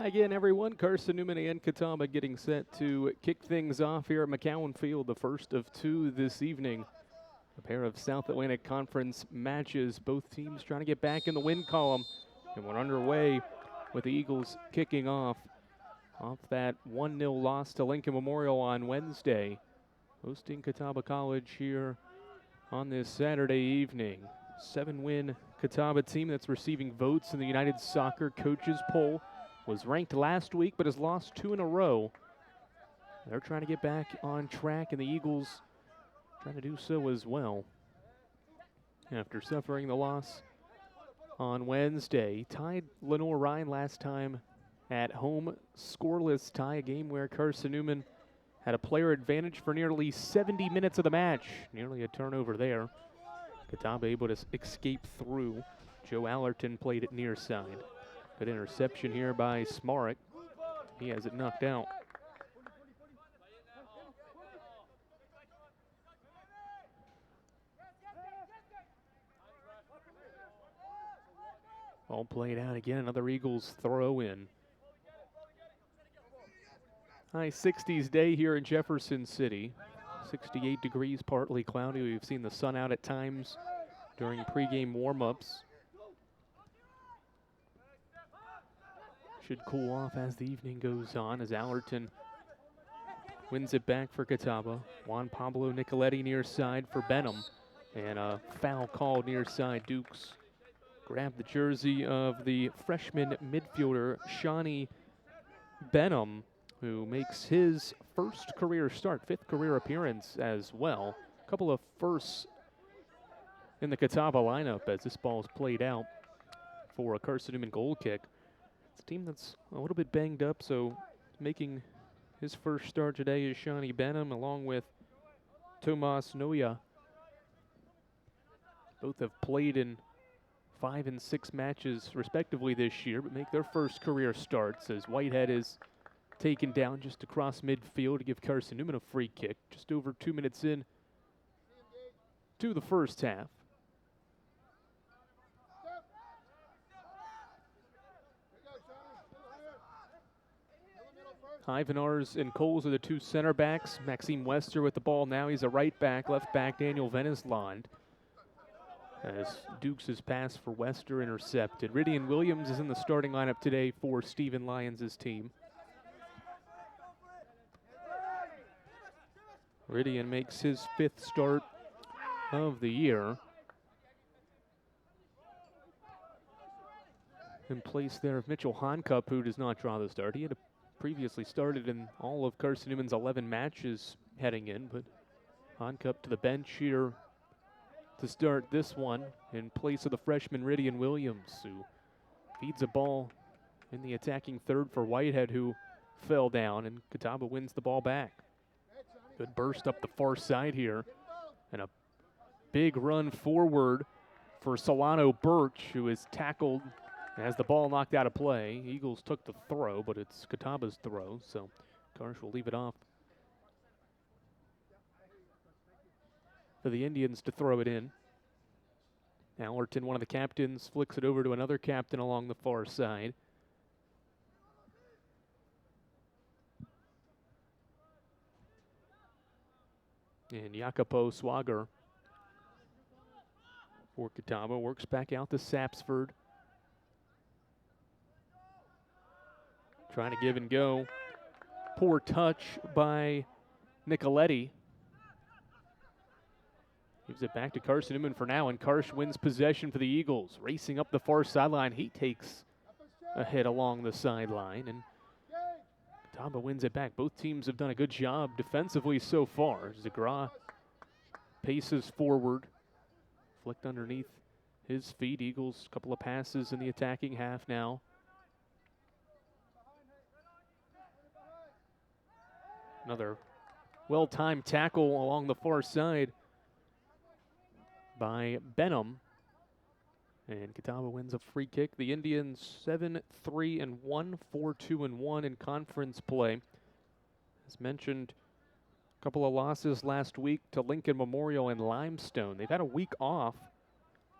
Hi again, everyone. Carson-Newman and Catawba getting set to kick things off here at McCowan Field, the first of two this evening. A pair of South Atlantic Conference matches, both teams trying to get back in the win column. And we're underway with the Eagles kicking off that 1-0 loss to Lincoln Memorial on Wednesday, hosting Catawba College here on this Saturday evening. 7-win Catawba team that's receiving votes in the United Soccer Coaches Poll. Was ranked last week, but has lost 2 in a row. They're trying to get back on track, and the Eagles trying to do so as well. After suffering the loss on Wednesday, tied Lenore-Ryan last time at home, scoreless tie, a game where Carson-Newman had a player advantage for nearly 70 minutes of the match. Nearly a turnover there. Catawba able to escape through. Joe Allerton played it near side. Good interception here by Smarek. He has it knocked out. All played out again. Another Eagles throw in. High 60s day here in Jefferson City. 68 degrees, partly cloudy. We've seen the sun out at times during pregame warm-ups. Should cool off as the evening goes on as Allerton wins it back for Catawba. Juan Pablo Nicoletti near side for Benham. And a foul called near side. Dukes grabbed the jersey of the freshman midfielder, Shawnee Benham, who makes his first career start, 5th career appearance as well. A couple of firsts in the Catawba lineup as this ball is played out for a Carson-Newman goal kick. It's a team that's a little bit banged up, so making his first start today is Shawnee Benham along with Tomas Noya. Both have played in 5 and 6 matches respectively this year, but make their first career starts as Whitehead is taken down just across midfield to give Carson-Newman a free kick. Just over 2 minutes in to the first half. Ivanars and Coles are the 2 center backs. Maxime Wester with the ball now. He's a right back. Left back Daniel Venisland. As Dukes' pass for Wester intercepted. Ridian Williams is in the starting lineup today for Stephen Lyons' team. Ridian makes his 5th start of the year. In place there of Mitchell Honcup, who does not draw the start. He had previously started in all of Carson-Newman's 11 matches heading in, but Honcup to the bench here to start this one in place of the freshman Ridian Williams, who feeds a ball in the attacking third for Whitehead, who fell down, and Catawba wins the ball back. Good burst up the far side here, and a big run forward for Solano Birch, who is tackled and has the ball knocked out of play. Eagles took the throw, but it's Catawba's throw, so Karsh will leave it off for the Indians to throw it in. Allerton, one of the captains, flicks it over to another captain along the far side. And Jacopo Swager for Catawba works back out to Sapsford. Trying to give and go. Poor touch by Nicoletti. Gives it back to Carson-Newman for now, and Karsh wins possession for the Eagles. Racing up the far sideline, he takes a hit along the sideline, and Catawba wins it back. Both teams have done a good job defensively so far. Zagra paces forward, flicked underneath his feet. Eagles, a couple of passes in the attacking half now. Another well-timed tackle along the far side by Benham. And Catawba wins a free kick. The Indians 7-3-1, 4-2-1 in conference play. As mentioned, a couple of losses last week to Lincoln Memorial and Limestone. They've had a week off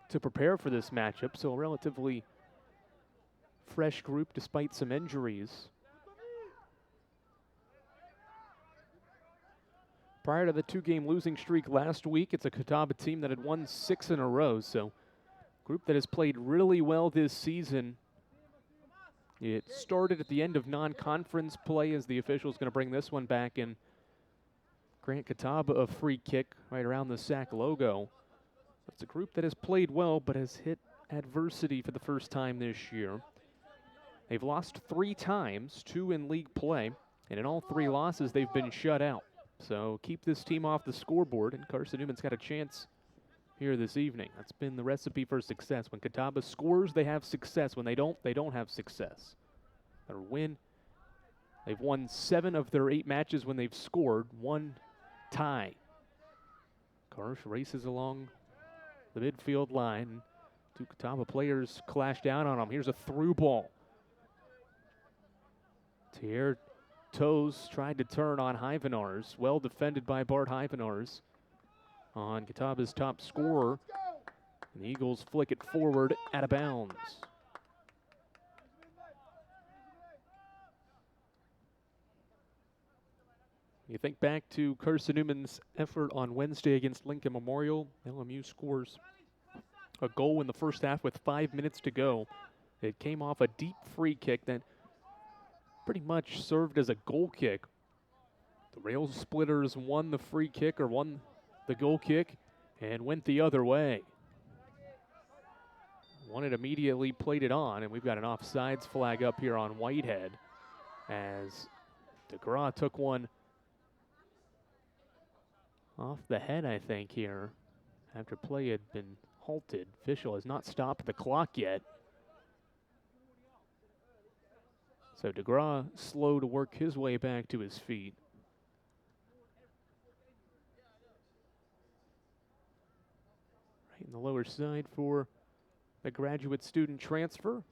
to prepare for this matchup, so a relatively fresh group despite some injuries. Prior to the 2-game losing streak last week, it's a Catawba team that had won 6 in a row, so group that has played really well this season. It started at the end of non-conference play as the official's going to bring this one back and grant Catawba a free kick right around the SAC logo. It's a group that has played well but has hit adversity for the first time this year. They've lost 3 times, 2 in league play, and in all 3 losses they've been shut out. So keep this team off the scoreboard, and Carson-Newman's got a chance here this evening. That's been the recipe for success. When Catawba scores, they have success. When they don't have success. Or win. They've won 7 of their 8 matches when they've scored. 1 tie. Karsh races along the midfield line. 2 Catawba players clash down on him. Here's a through ball. Tier Toes tried to turn on Hyvenars. Well defended by Bart Hyvenars on Catawba's top scorer. And the Eagles flick it forward out of bounds. You think back to Carson-Newman's effort on Wednesday against Lincoln Memorial. LMU scores a goal in the first half with 5 minutes to go. It came off a deep free kick that pretty much served as a goal kick. The Rail Splitters won the free kick, or won the goal kick, and went the other way. Won it immediately, played it on, and we've got an offsides flag up here on Whitehead as DeGraw took one off the head, I think, here, after play had been halted. Official has not stopped the clock yet. So DeGraw slow to work his way back to his feet. Right in the lower side for the graduate student transfer.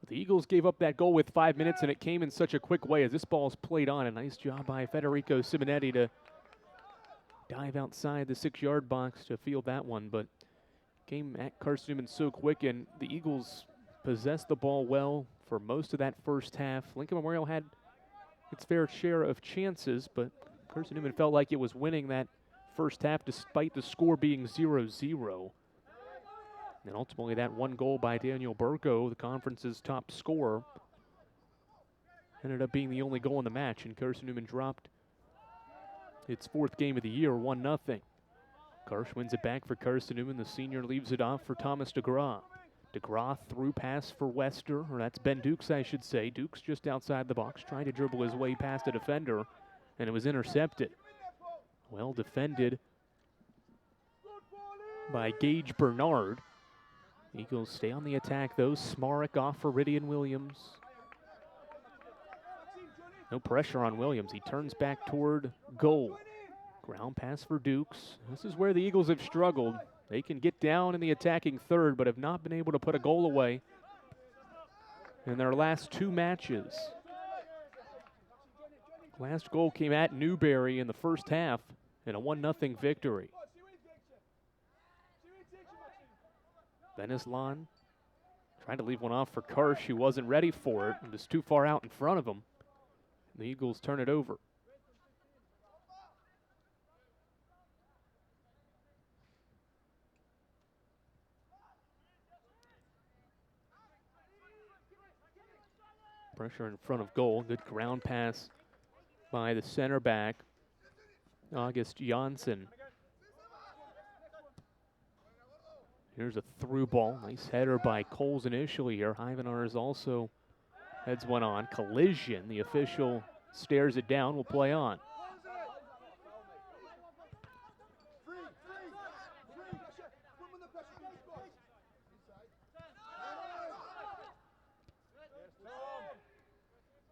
The Eagles gave up that goal with 5 minutes, and it came in such a quick way as this ball's played on. A nice job by Federico Simonetti to dive outside the 6-yard box to field that one, but came at Carson-Newman so quick, and the Eagles possessed the ball well for most of that first half. Lincoln Memorial had its fair share of chances, but Carson-Newman felt like it was winning that first half despite the score being 0-0. And ultimately that one goal by Daniel Burko, the conference's top scorer, ended up being the only goal in the match, and Carson-Newman dropped its 4th game of the year, 1-0. Karsh wins it back for Carson-Newman. The senior leaves it off for Thomas DeGraw. DeGraw through pass for Wester, or that's Ben Dukes, I should say. Dukes just outside the box, trying to dribble his way past a defender, and it was intercepted. Well defended by Gage Bernard. Eagles stay on the attack, though. Smarek off for Rydian Williams. No pressure on Williams. He turns back toward goal. Ground pass for Dukes. This is where the Eagles have struggled. They can get down in the attacking third, but have not been able to put a goal away in their last 2 matches. Last goal came at Newberry in the first half in a 1-0 victory. Benislan trying to leave one off for Karsh. He wasn't ready for it. It was too far out in front of him. The Eagles turn it over. Pressure in front of goal. Good ground pass by the center back, August Janssen. Here's a through ball. Nice header by Coles initially here. Hyvenars also heads one on. Collision. The official stares it down. Will play on.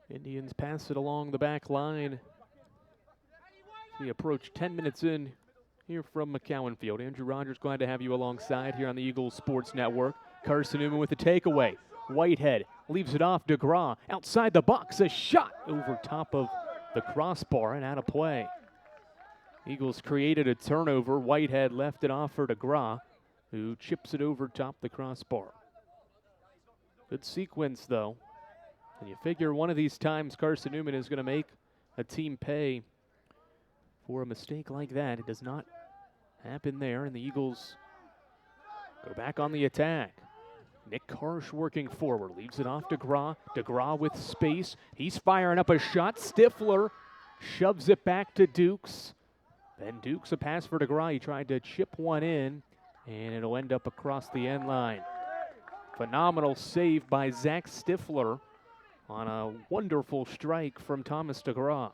Indians pass it along the back line. We approach 10 minutes in here from McCowan Field. Andrew Rogers, glad to have you alongside here on the Eagles Sports Network. Carson-Newman with the takeaway. Whitehead leaves it off. DeGraw outside the box. A shot over top of the crossbar and out of play. Eagles created a turnover. Whitehead left it off for DeGraw, who chips it over top the crossbar. Good sequence, though. And you figure one of these times Carson-Newman is going to make a team pay for a mistake like that. It does not happen there, and the Eagles go back on the attack. Nick Karsh working forward, leaves it off DeGraw. DeGraw with space. He's firing up a shot. Stifler shoves it back to Dukes. Then Dukes a pass for DeGraw. He tried to chip one in, and it'll end up across the end line. Phenomenal save by Zach Stifler on a wonderful strike from Thomas DeGraw.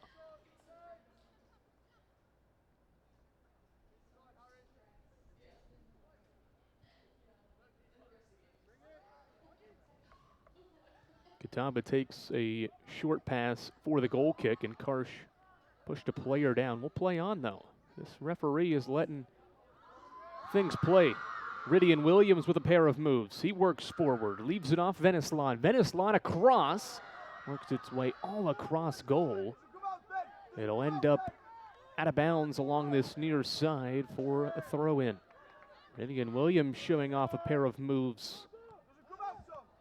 Catawba takes a short pass for the goal kick, and Karsh pushed a player down. We'll play on, though. This referee is letting things play. Rydian Williams with a pair of moves. He works forward, leaves it off Venislon. Venislon across, works its way all across goal. It'll end up out of bounds along this near side for a throw-in. Rydian Williams showing off a pair of moves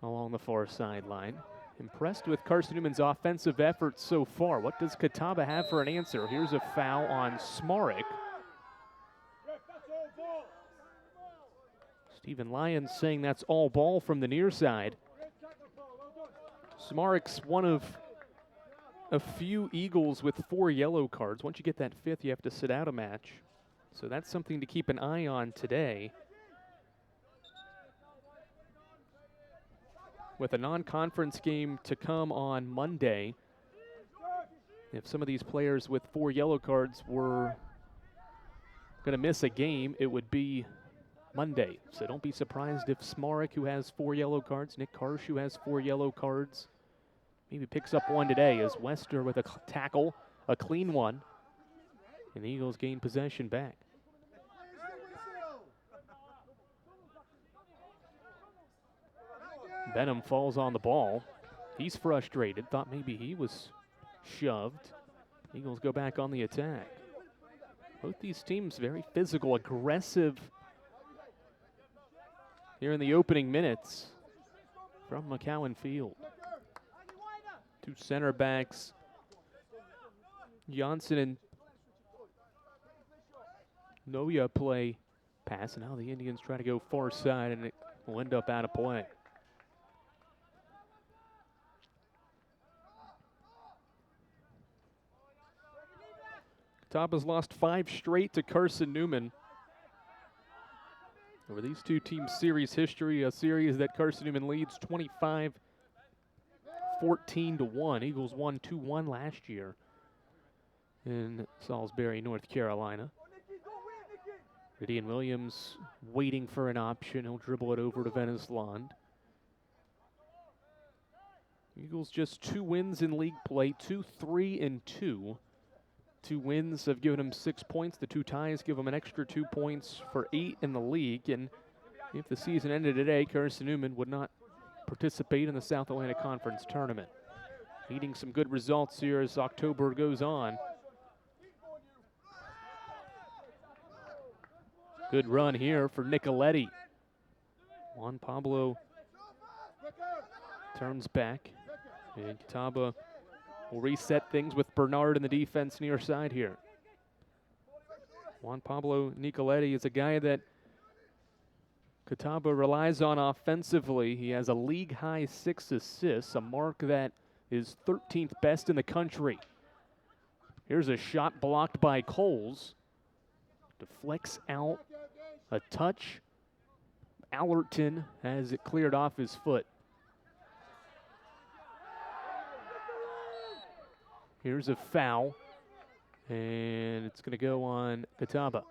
along the far sideline. Impressed with Carson-Newman's offensive efforts so far. What does Catawba have for an answer? Here's a foul on Smarek. Stephen Lyons saying that's all ball from the near side. Smarek's one of a few Eagles with 4 yellow cards. Once you get that 5th, you have to sit out a match. So that's something to keep an eye on today. With a non-conference game to come on Monday, if some of these players with 4 yellow cards were going to miss a game, it would be Monday. So don't be surprised if Smarek, who has 4 yellow cards, Nick Karsh, who has 4 yellow cards, maybe picks up one today as Wester with a tackle, a clean one, and the Eagles gain possession back. Benham falls on the ball. He's frustrated, thought maybe he was shoved. Eagles go back on the attack. Both these teams very physical, aggressive here in the opening minutes from McCowan Field. 2 center backs, Johnson and Noya play pass, and now the Indians try to go far side, and it will end up out of play. Catawba's lost 5 straight to Carson-Newman. Over these two teams' series history, a series that Carson-Newman leads 25-14-1. Eagles won 2-1 last year in Salisbury, North Carolina. Rydian Williams waiting for an option. He'll dribble it over to Venislon. Eagles just 2 wins in league play, 2-3-2. 2 wins have given them 6 points. The 2 ties give them an extra 2 points for 8 in the league. And if the season ended today, Carson-Newman would not participate in the South Atlantic Conference tournament. Needing some good results here as October goes on. Good run here for Nicoletti. Juan Pablo turns back, and Catawba will reset things with Bernard in the defense near side here. Juan Pablo Nicoletti is a guy that Catawba relies on offensively. He has a league-high 6 assists, a mark that is 13th best in the country. Here's a shot blocked by Coles. Deflects out, a touch. Allerton has it cleared off his foot. Here's a foul, and it's going to go on Catawba.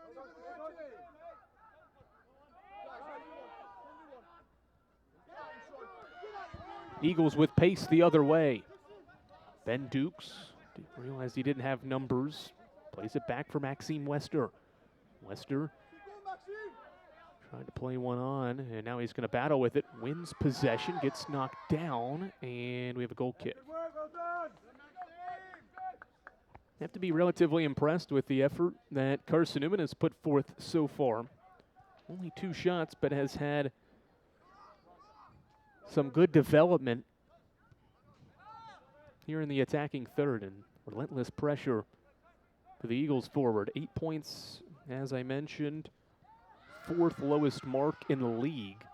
Eagles with pace the other way. Ben Dukes realized he didn't have numbers. Plays it back for Maxime Wester. Wester tried to play one on, and now he's going to battle with it. Wins possession, gets knocked down, and we have a goal kick. Have to be relatively impressed with the effort that Carson-Newman has put forth so far. Only 2 shots, but has had some good development here in the attacking third, and relentless pressure for the Eagles forward. 8 points, as I mentioned, 4th lowest mark in the league.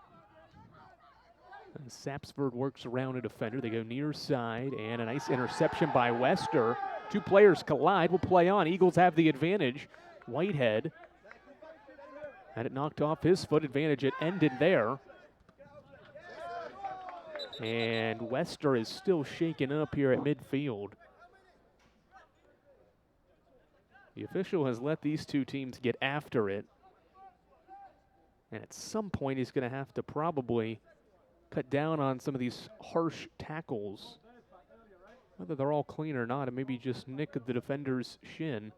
And Sapsford works around a defender. They go near side, and a nice interception by Wester. 2 players collide. Will play on. Eagles have the advantage. Whitehead had it knocked off his foot. Advantage. It ended there. And Wester is still shaken up here at midfield. The official has let these 2 teams get after it. And at some point, he's going to have to probably cut down on some of these harsh tackles. Whether they're all clean or not, and maybe just nick the defender's shin.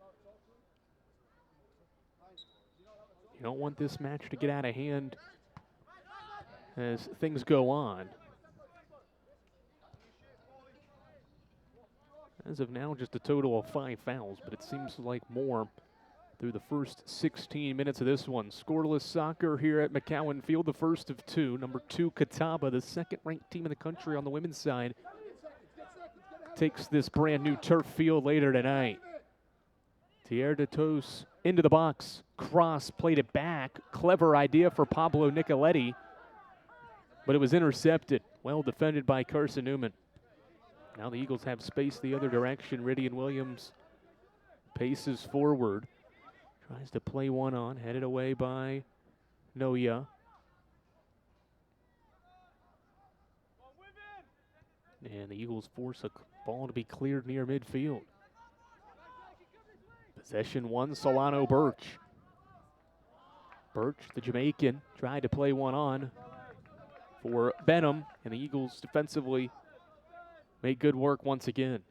You don't want this match to get out of hand as things go on. As of now, just a total of 5 fouls, but it seems like more through the first 16 minutes of this one. Scoreless soccer here at McCowan Field, the first of 2. Number 2, Catawba, the 2nd-ranked team in the country on the women's side, takes this brand new turf field later tonight. Thierry Detos into the box. Cross played it back. Clever idea for Pablo Nicoletti, but it was intercepted. Well defended by Carson-Newman. Now the Eagles have space the other direction. Rydian Williams paces forward. Tries to play one on. Headed away by Noya. And the Eagles force a ball to be cleared near midfield. Possession 1, Solano Birch. Birch, the Jamaican, tried to play one on for Benham, and the Eagles defensively made good work once again.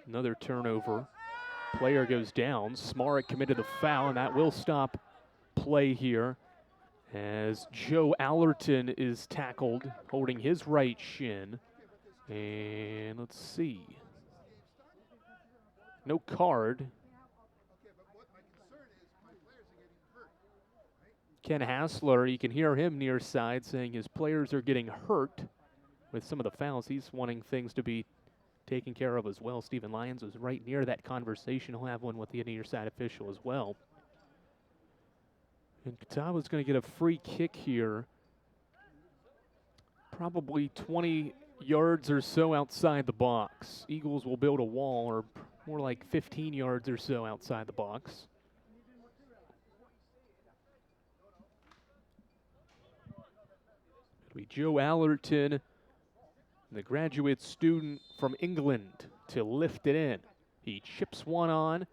Another turnover. Player goes down. Smarek committed the foul, and that will stop play here as Joe Allerton is tackled, holding his right shin. And let's see. No card. Ken Hassler, you can hear him near side saying his players are getting hurt with some of the fouls. He's wanting things to be taken care of as well. Stephen Lyons was right near that conversation. He'll have one with the near side official as well. And Catawba's going to get a free kick here. Probably 20 yards or so outside the box. Eagles will build a wall, or more like 15 yards or so outside the box. It'll be Joe Allerton, the graduate student from England, to lift it in. He chips one on,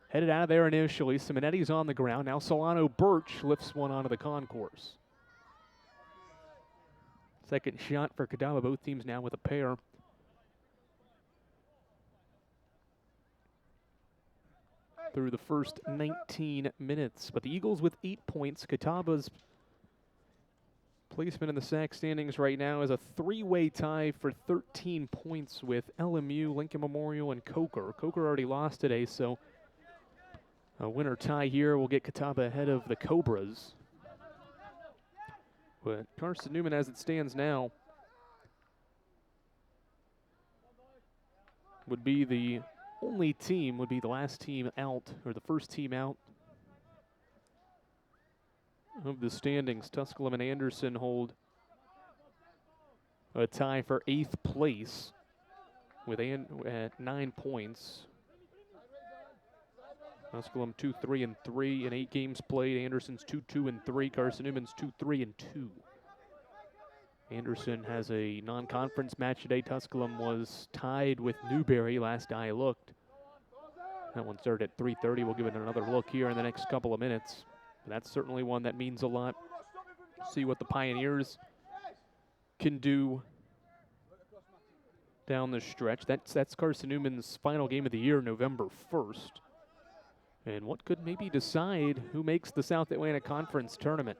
headed out of there initially. Simonetti's on the ground. Now Solano Birch lifts one onto the concourse. Second shot for Catawba. Both teams now with a pair. Through the first 19 minutes. But the Eagles with 8 points. Catawba's placement in the SAC standings right now is a 3-way tie for 13 points with LMU, Lincoln Memorial, and Coker. Coker already lost today, so a winner tie here will get Catawba ahead of the Cobras. But Carson-Newman, as it stands now, would be the only team, would be the last team out, or the first team out of the standings. Tusculum and Anderson hold a tie for 8th place with at 9 points. Tusculum 2-3-3 in 8 games played. Anderson's 2-2-3. Carson-Newman's 2-3-2. Anderson has a non-conference match today. Tusculum was tied with Newberry last I looked. That one started at 3:30. We'll give it another look here in the next couple of minutes. But that's certainly one that means a lot. See what the Pioneers can do down the stretch. That's Carson-Newman's final game of the year, November 1st. And what could maybe decide who makes the South Atlantic Conference tournament.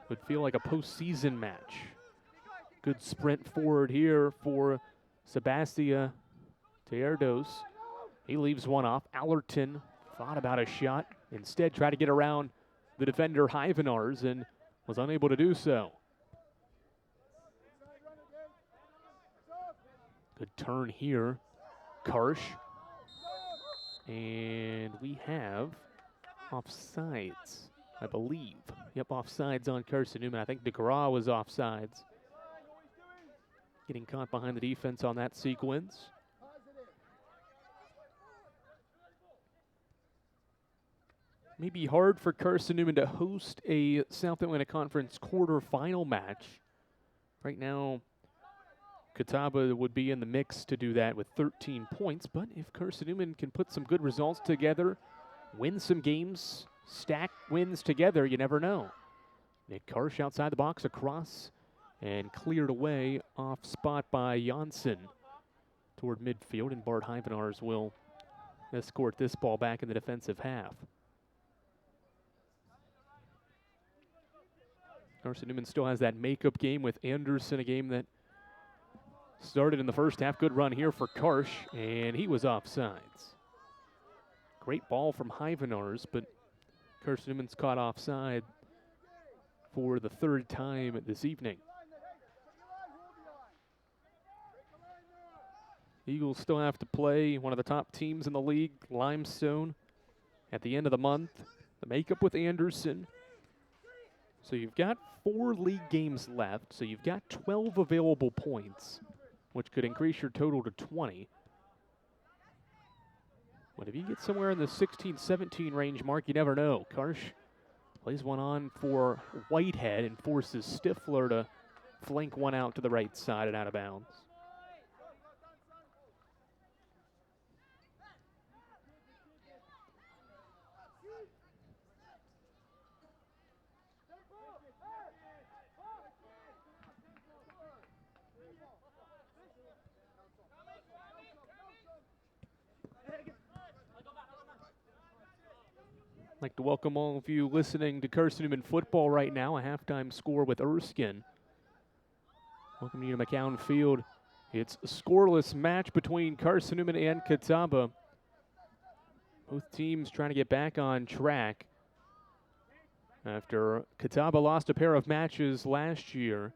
would feel like a postseason match. Good sprint forward here for Sebastia Teardos. He leaves one off. Allerton thought about a shot. Instead, tried to get around the defender Hyvenars and was unable to do so. Good turn here. Karsh. And we have offsides, I believe. Yep, offsides on Carson-Newman. I think DeGraw was offsides. Getting caught behind the defense on that sequence. Maybe hard for Carson-Newman to host a South Atlantic Conference quarterfinal match. Right now, Catawba would be in the mix to do that with 13 points, but if Carson-Newman can put some good results together, win some games, stack wins together, you never know. Nick Karsh outside the box, across, and cleared away off spot by Janssen toward midfield, and Bart Hyvenars will escort this ball back in the defensive half. Carson-Newman still has that makeup game with Anderson, a game that started in the first half. Good run here for Karsh, and he was offsides. Great ball from Hyvenars, but Carson-Newman's caught offside for the third time this evening. Eagles still have to play one of the top teams in the league, Limestone, at the end of the month. The makeup with Anderson. So you've got 4 league games left, so you've got 12 available points, which could increase your total to 20. But if you get somewhere in the 16-17 range mark, you never know. Karsh plays one on for Whitehead and forces Stifler to flank one out to the right side and out of bounds. I'd like to welcome all of you listening to Carson-Newman football right now, a halftime score with Erskine. Welcome you to McCown Field. It's a scoreless match between Carson-Newman and Catawba. Both teams trying to get back on track after Catawba lost a pair of matches last year,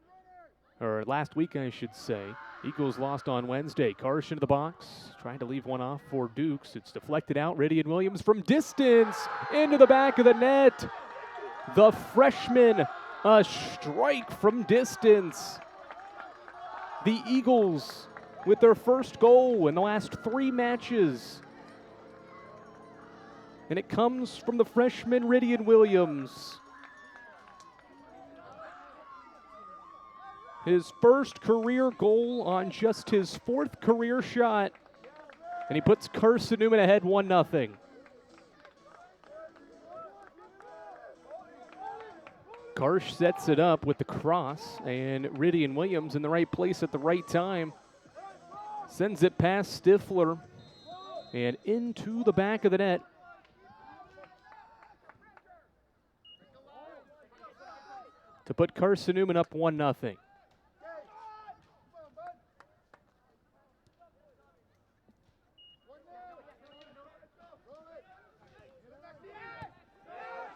or last week I should say. Eagles lost on Wednesday. Karsh into the box, trying to leave one off for Dukes. It's deflected out. Rydian Williams from distance into the back of the net. The freshman, a strike from distance. The Eagles with their first goal in the last 3 matches. And it comes from the freshman Rydian Williams. His first career goal on just his 4th career shot. And he puts Carson-Newman ahead 1-0. Karsh sets it up with the cross, and Rydian Williams in the right place at the right time. Sends it past Stifler and into the back of the net. To put Carson-Newman up 1-0.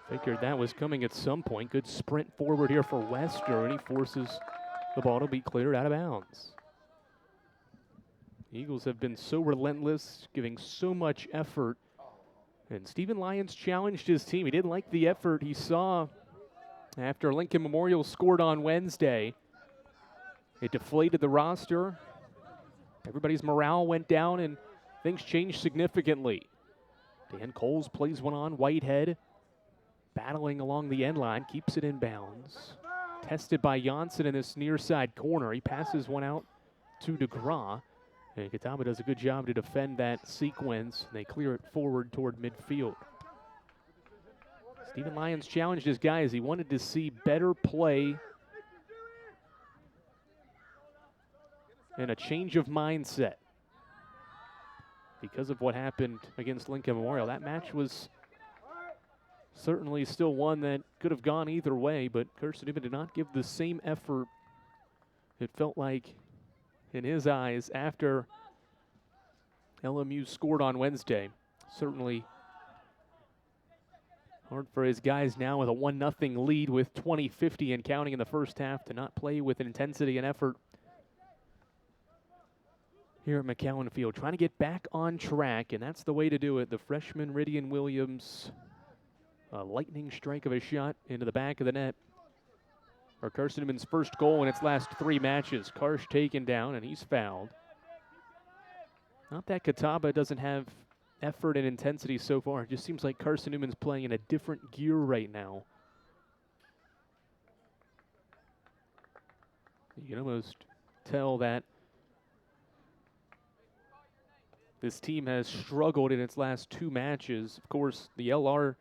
Figured that was coming at some point. Good sprint forward here for Wester, and he forces the ball to be cleared out of bounds. The Eagles have been so relentless, giving so much effort. And Stephen Lyons challenged his team. He didn't like the effort he saw after Lincoln Memorial scored on Wednesday. It deflated the roster. Everybody's morale went down, and things changed significantly. Dan Coles plays one on Whitehead. Battling along the end line, keeps it in bounds. Tested by Janssen in this near side corner. He passes one out to DeGraw. And Catawba does a good job to defend that sequence. They clear it forward toward midfield. Stephen Lyons challenged his guys. He wanted to see better play and a change of mindset because of what happened against Lincoln Memorial. That match was Certainly still one that could have gone either way, but Carson-Newman did not give the same effort, it felt like, in his eyes, after LMU scored on Wednesday. Certainly hard for his guys now with a 1-0 lead with 20:50 and counting in the first half to not play with intensity and effort here at McCowan Field. Trying to get back on track, and that's the way to do it. The freshman Rydian Williams, a lightning strike of a shot into the back of the net. For Carson-Newman's first goal in its last 3 matches. Karsh taken down, and he's fouled. Not that Catawba doesn't have effort and intensity so far. It just seems like Carson-Newman's playing in a different gear right now. You can almost tell that this team has struggled in its last 2 matches. Of course, the LR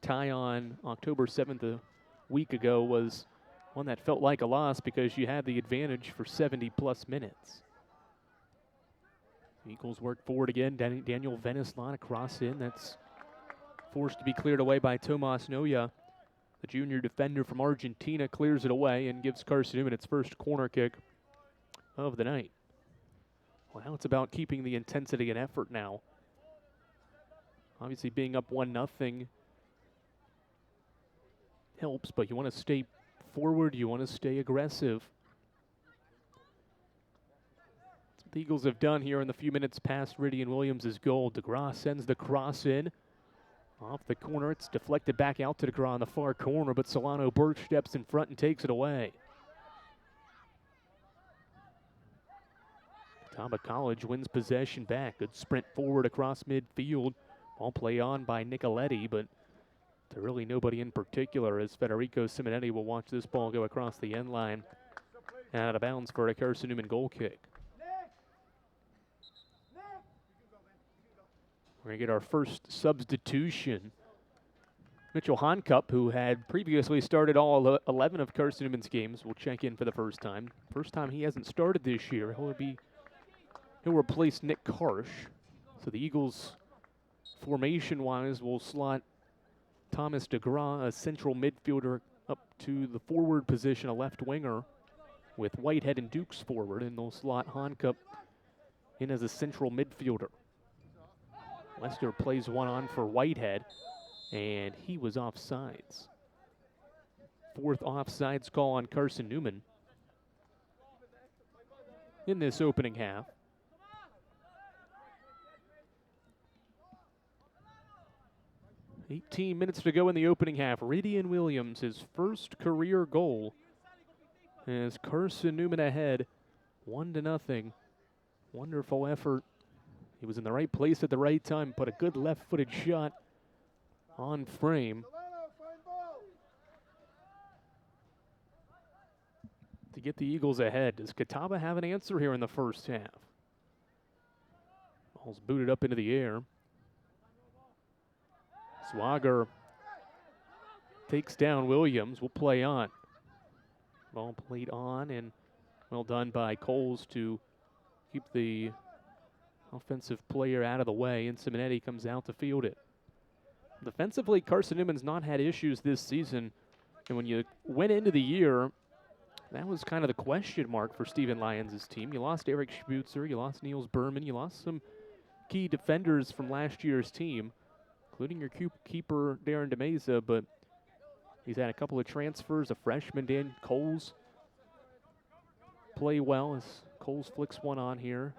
tie on October 7th a week ago was one that felt like a loss because you had the advantage for 70-plus minutes. Eagles work forward again. Daniel Veneslon across in. That's forced to be cleared away by Tomas Noya. The junior defender from Argentina clears it away and gives Carson-Newman its first corner kick of the night. Well, now it's about keeping the intensity and effort now. Obviously being up 1-0 helps, but you want to stay forward, you want to stay aggressive. That's what the Eagles have done here in the few minutes past Rydian Williams' goal. DeGraw sends the cross in. Off the corner, it's deflected back out to DeGraw in the far corner, but Solano Birch steps in front and takes it away. Catawba College wins possession back. Good sprint forward across midfield. Ball play on by Nicoletti, but to really nobody in particular, as Federico Simonetti will watch this ball go across the end line and out of bounds for a Carson-Newman goal kick. We're going to get our first substitution. Mitchell Honcup, who had previously started all 11 of Carson-Newman's games, will check in for the first time. First time he hasn't started this year. He'll replace Nick Karsh. So the Eagles, formation-wise, will slot Thomas DeGraw, a central midfielder, up to the forward position, a left winger, with Whitehead and Dukes forward, and they'll slot Honcup in as a central midfielder. Lester plays one on for Whitehead, and he was offsides. 4th offsides call on Carson-Newman in this opening half. "18 minutes to go in the opening half. Rydian Williams, his first career goal, as Carson-Newman ahead, 1-0. Wonderful effort. He was in the right place at the right time, put a good left-footed shot on frame to get the Eagles ahead. Does Catawba have an answer here in the first half? Ball's booted up into the air. Swager takes down Williams. Will play on. Ball played on, and well done by Coles to keep the offensive player out of the way, and Simonetti comes out to field it. Defensively, Carson-Newman's not had issues this season, and when you went into the year, that was kind of the question mark for Stephen Lyons' team. You lost Eric Schbutzer, you lost Niels Berman, you lost some key defenders from last year's team, including your keeper, Darren DeMeza, but he's had a couple of transfers. A freshman, Dan Coles, play well as Coles flicks one on here.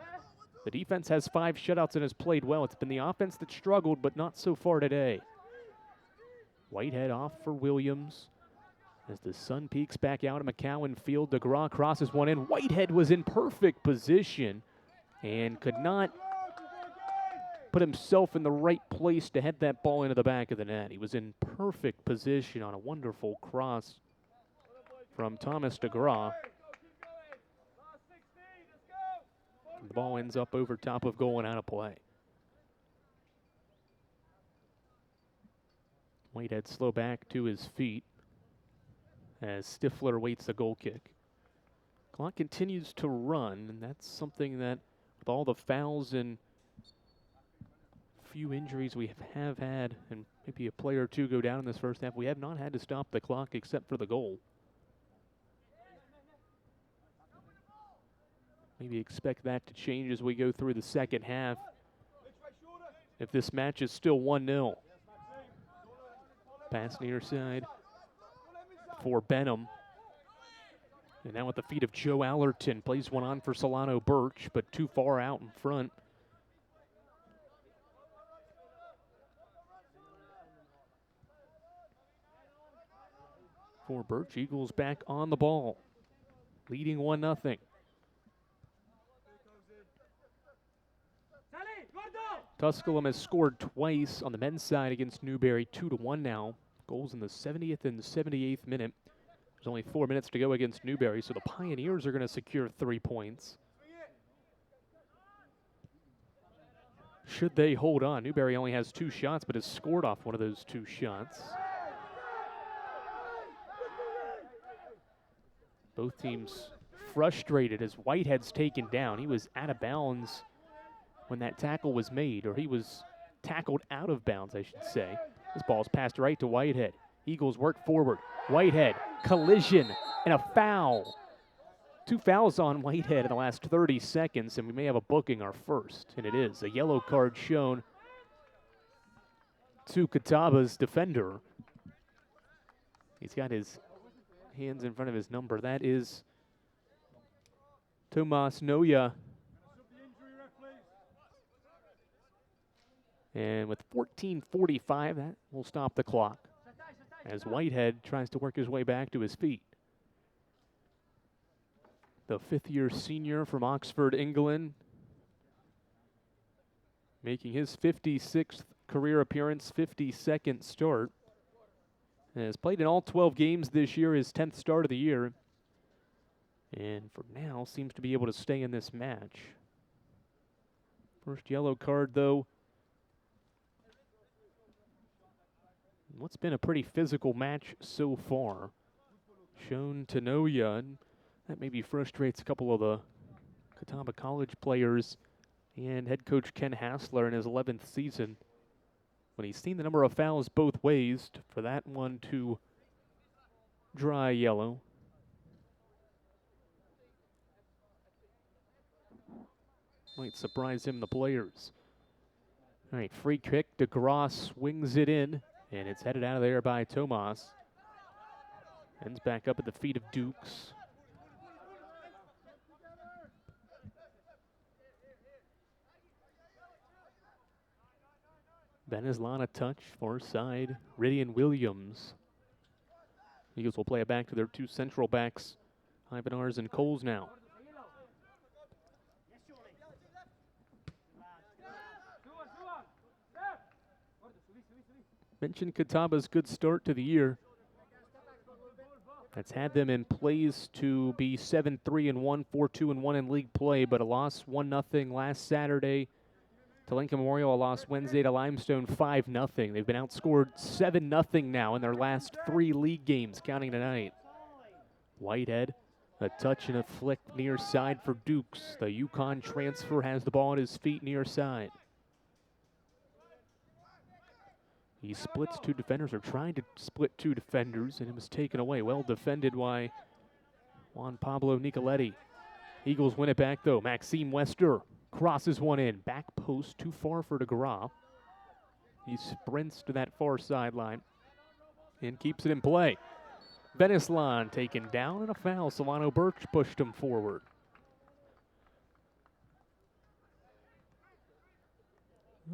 The defense has 5 shutouts and has played well. It's been the offense that struggled, but not so far today. Whitehead off for Williams as the sun peeks back out of McCowan Field. DeGraw crosses one in. Whitehead was in perfect position and could not put himself in the right place to head that ball into the back of the net. He was in perfect position on a wonderful cross from Thomas DeGraw. The ball ends up over top of goal and out of play. Whitehead slow back to his feet as Stifler waits the goal kick. Clock continues to run, and that's something that, with all the fouls and few injuries we have had, and maybe a player or two go down in this first half, we have not had to stop the clock except for the goal. Maybe expect that to change as we go through the second half. If this match is still 1-0. Pass near side for Benham. And now at the feet of Joe Allerton. Plays one on for Solano Birch, but too far out in front. For Birch, Eagles back on the ball. Leading 1-0. Tusculum has scored twice on the men's side against Newberry, 2-1 now. Goals in the 70th and 78th minute. There's only 4 minutes to go against Newberry, so the Pioneers are going to secure 3 points. Should they hold on? Newberry only has 2 shots, but has scored off one of those 2 shots. Both teams frustrated as Whitehead's taken down. He was out of bounds when that tackle was made, or he was tackled out of bounds, I should say. This ball's passed right to Whitehead. Eagles work forward. Whitehead, collision, and a foul. 2 fouls on Whitehead in the last 30 seconds, and we may have a booking, our first, and it is. A yellow card shown to Catawba's defender. He's got his hands in front of his number. That is Tomas Noya. And with 14:45, that will stop the clock as Whitehead tries to work his way back to his feet. The 5th-year senior from Oxford, England, making his 56th career appearance, 52nd start. And has played in all 12 games this year, his 10th start of the year. And for now, seems to be able to stay in this match. First yellow card, though. What's been a pretty physical match so far. Shown to Noya, and that maybe frustrates a couple of the Catawba College players and head coach Ken Hassler in his 11th season, when he's seen the number of fouls both ways, for that one to dry yellow. Might surprise him, the players. All right, free kick. DeGraw swings it in, and it's headed out of there by Tomas. Ends back up at the feet of Dukes. Beneslan a touch, far side. Ridian Williams. Eagles will play it back to their 2 central backs, Ivanars and Coles now. Mentioned Catawba's good start to the year. That's had them in plays to be 7-3-1, 4-2-1 in league play, but a loss 1-0 last Saturday to Lincoln Memorial, a loss Wednesday to Limestone 5-0. They've been outscored 7-0 now in their last 3 league games, counting tonight. Whitehead, a touch and a flick near side for Dukes. The UConn transfer has the ball at his feet near side. He splits 2 defenders, or trying to split 2 defenders, and it was taken away. Well defended by Juan Pablo Nicoletti. Eagles win it back, though. Maxime Wester crosses one in. Back post, too far for DeGraw. He sprints to that far sideline and keeps it in play. Beneslan taken down, and a foul. Solano Birch pushed him forward.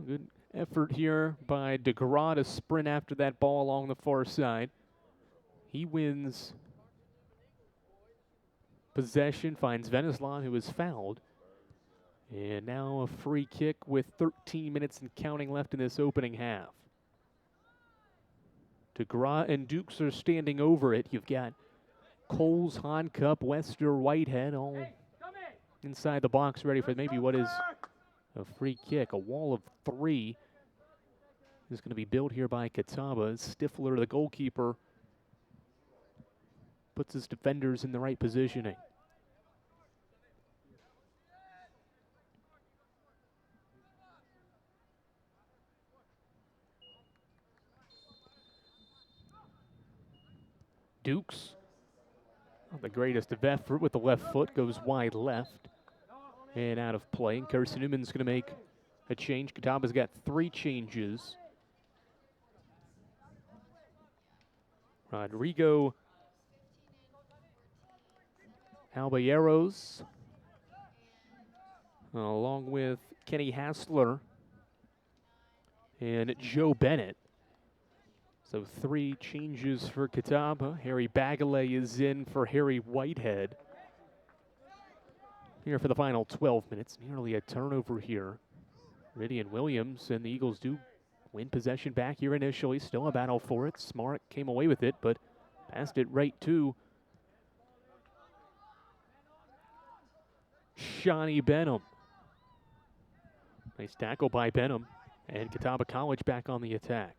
Good effort here by DeGraw to sprint after that ball along the far side. He wins possession, finds Beneslan, who is fouled. And now a free kick with 13 minutes and counting left in this opening half. DeGraw and Dukes are standing over it. You've got Coles, Honcup, Wester, Whitehead all inside the box, ready for maybe what is a free kick. A wall of 3 is going to be built here by Catawba. Stifler, the goalkeeper, puts his defenders in the right positioning. Dukes, not the greatest of effort with the left foot, goes wide left and out of play. And Carson-Newman's going to make a change. Catawba's got 3 changes. Rodrigo Alballeros, along with Kenny Hassler and Joe Bennett. So 3 changes for Catawba. Harry Bagalay is in for Harry Whitehead. Here for the final 12 minutes. Nearly a turnover here. Meridian Williams and the Eagles do win possession back here initially. Still a battle for it. Smart came away with it, but passed it right to Shawnee Benham. Nice tackle by Benham. And Catawba College back on the attack.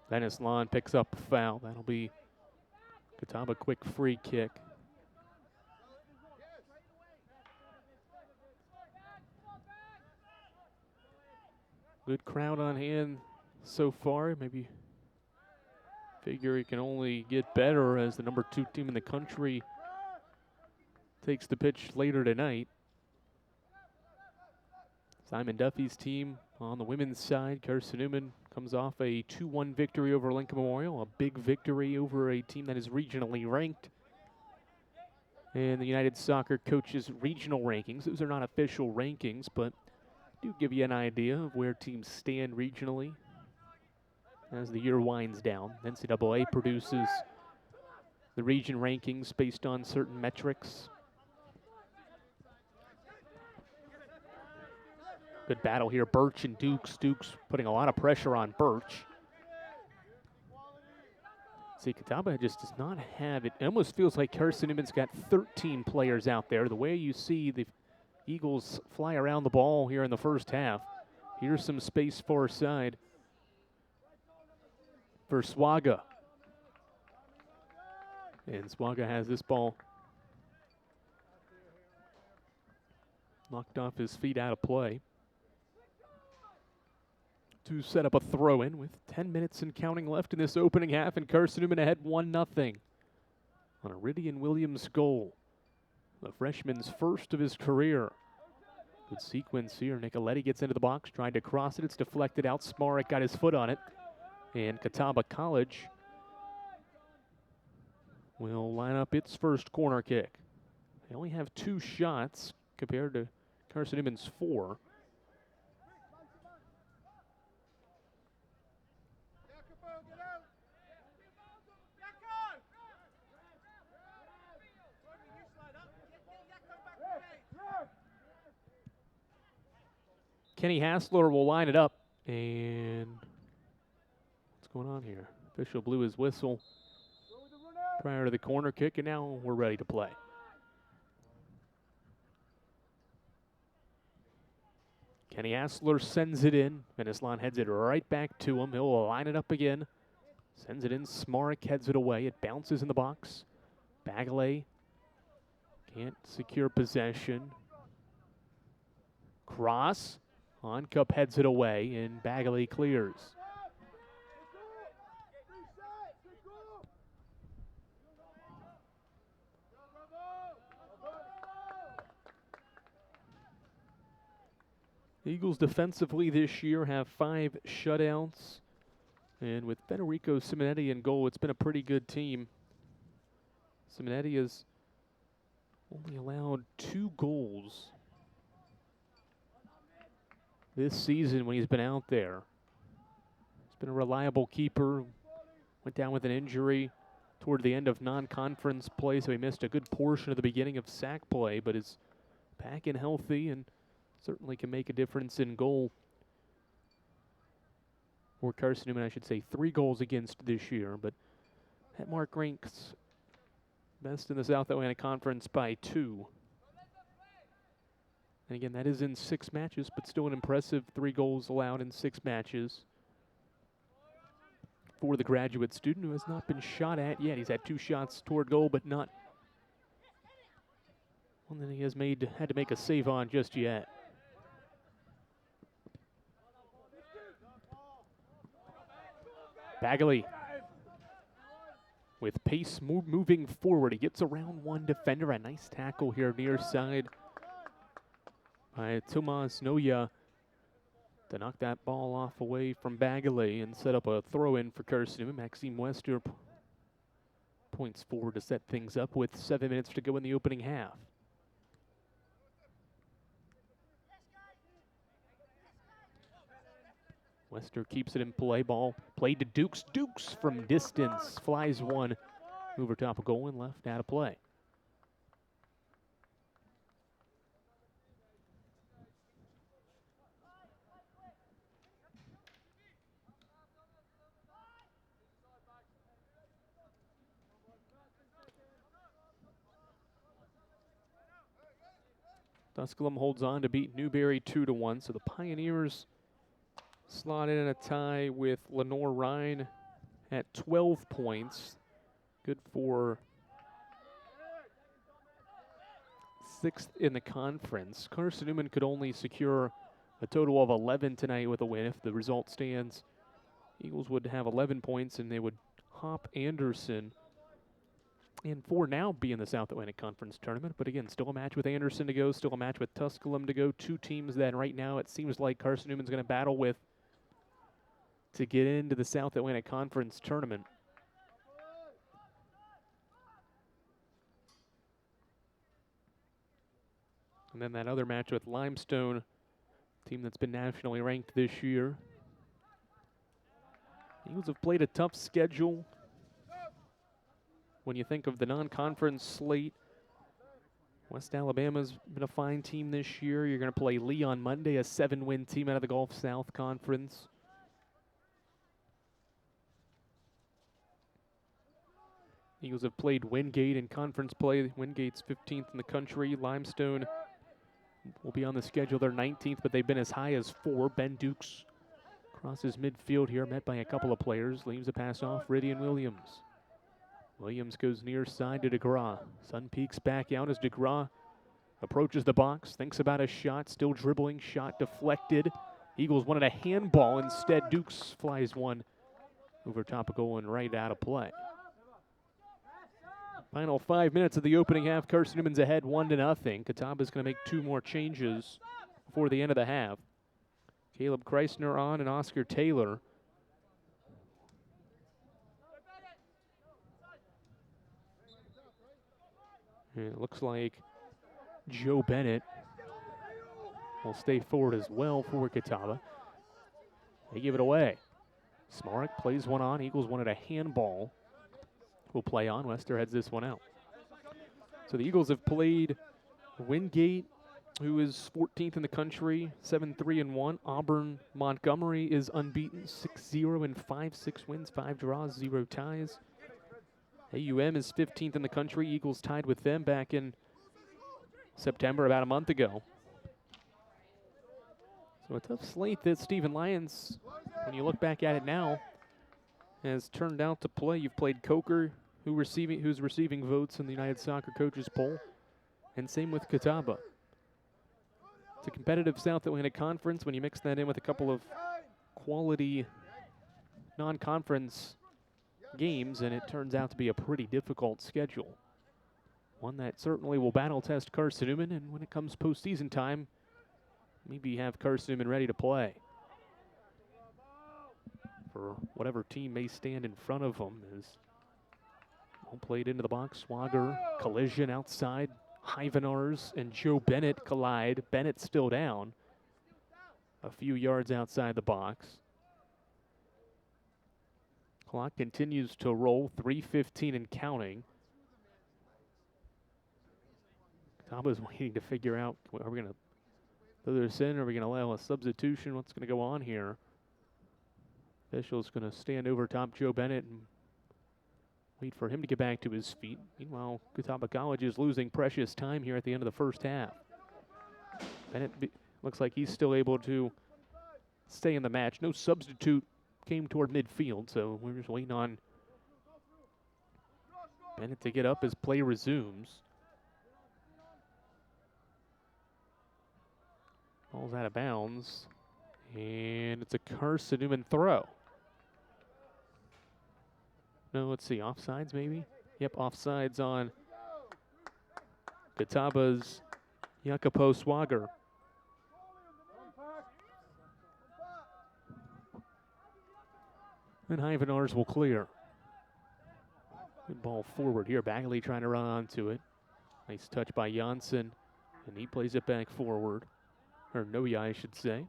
Dennis Lon picks up a foul. That'll be Catawba quick free kick. Good crowd on hand so far. Maybe figure it can only get better as the number 2 team in the country takes the pitch later tonight. Simon Duffy's team on the women's side. Carson-Newman comes off a 2-1 victory over Lincoln Memorial, a big victory over a team that is regionally ranked. And the United Soccer Coaches regional rankings, those are not official rankings, but do give you an idea of where teams stand regionally as the year winds down. NCAA produces the region rankings based on certain metrics. Good battle here, Birch and Dukes. Dukes putting a lot of pressure on Birch. See, Catawba just does not have it. It almost feels like Carson-Newman's got 13 players out there. The way you see the Eagles fly around the ball here in the first half. Here's some space far side for Swaga. And Swaga has this ball knocked off his feet out of play to set up a throw-in with 10 minutes and counting left in this opening half, and Carson-Newman ahead 1-0 on a Meridian Williams goal. The freshman's first of his career. Good sequence here. Nicoletti gets into the box, tried to cross it. It's deflected out. Smarek got his foot on it. And Catawba College will line up its first corner kick. They only have 2 shots compared to Carson-Newman's 4. Kenny Hassler will line it up, and what's going on here? Official blew his whistle prior to the corner kick, and now we're ready to play. Kenny Hassler sends it in. Veneslon heads it right back to him. He'll line it up again. Sends it in. Smarek heads it away. It bounces in the box. Bagley can't secure possession. Cross. Oncup heads it away, and Bagley clears. Eagles defensively this year have 5 shutouts, and with Federico Simonetti in goal, it's been a pretty good team. Simonetti has only allowed 2 goals this season when he's been out there. He's been a reliable keeper. Went down with an injury toward the end of non-conference play, so he missed a good portion of the beginning of SAC play, but is back and healthy and certainly can make a difference in goal. Or Carson-Newman, I should say, 3 goals against this year, but that mark ranks best in the South Atlantic Conference by 2. And again, that is in 6 matches, but still an impressive 3 goals allowed in 6 matches for the graduate student who has not been shot at yet. He's had 2 shots toward goal, but not one that he has had to make a save on just yet. Bagley with pace moving forward. He gets around one defender. A nice tackle here near side by Tomas Noya to knock that ball off away from Bagley and set up a throw-in for Carson-Newman. Maxime Wester points forward to set things up with 7 minutes to go in the opening half. Wester keeps it in play. Ball played to Dukes. Dukes from distance flies one over top of goal and left out of play. Tusculum holds on to beat Newberry 2-1. So the Pioneers slot in a tie with Lenore Rhine at 12 points. Good for 6th in the conference. Carson-Newman could only secure a total of 11 tonight with a win. If the result stands, Eagles would have 11 points and they would hop Anderson and for now be in the South Atlantic Conference tournament. But again, still a match with Anderson to go, still a match with Tusculum to go. Two teams that right now it seems like Carson-Newman's going to battle with to get into the South Atlantic Conference tournament. And then that other match with Limestone, team that's been nationally ranked this year. Eagles have played a tough schedule. When you think of the non-conference slate, West Alabama's been a fine team this year. You're going to play Lee on Monday, a 7-win team out of the Gulf South Conference. Eagles have played Wingate in conference play. Wingate's 15th in the country. Limestone will be on the schedule. They're 19th, but they've been as high as 4. Ben Dukes crosses midfield here, met by a couple of players. Leaves a pass off. Rydian Williams. Williams goes near side to DeGraw. Sun peeks back out as DeGraw approaches the box. Thinks about a shot. Still dribbling. Shot deflected. Eagles wanted a handball. Instead, Dukes flies one over top of goal and right out of play. Final 5 minutes of the opening half. Carson-Newman's ahead 1-0. Catawba's going to make 2 more changes before the end of the half. Caleb Kreisner on and Oscar Taylor. And it looks like Joe Bennett will stay forward as well for Catawba. They give it away. Smarek plays one on. Eagles wanted a handball. Will play on. Wester heads this one out. So the Eagles have played Wingate, who is 14th in the country, 7-3-1. Auburn Montgomery is unbeaten, 6-0-5, 6 wins, 5 draws, 0 ties. AUM is 15th in the country. Eagles tied with them back in September, about a month ago. So a tough slate that Stephen Lyons, when you look back at it now, has turned out to play. You've played Coker, who's receiving votes in the United Soccer Coaches poll, and same with Catawba. It's a competitive South Atlantic Conference when you mix that in with a couple of quality non-conference games, and it turns out to be a pretty difficult schedule. One that certainly will battle test Carson-Newman, and when it comes postseason time, maybe have Carson-Newman ready to play for whatever team may stand in front of them. As all played into the box, Swagger, collision outside, Hyvenars and Joe Bennett collide. Bennett still down a few yards outside the box. Clock continues to roll, 3:15 and counting. Catawba's waiting to figure out, are we going to throw this in? Are we going to allow a substitution? What's going to go on here? Official's going to stand over top Joe Bennett and wait for him to get back to his feet. Meanwhile, Catawba College is losing precious time here at the end of the first half. Bennett looks like he's still able to stay in the match. No substitute came toward midfield, so we're just waiting on Bennett to get up as play resumes. Ball's out of bounds, and it's a Carson-Newman throw. no, let's see, offsides maybe? Yep, offsides on Catawba's Jacopo Swager. And Hyvenars will clear. Good ball forward here. Bagley trying to run onto it. Nice touch by Janssen, and he plays it back forward. Or Noya, I should say.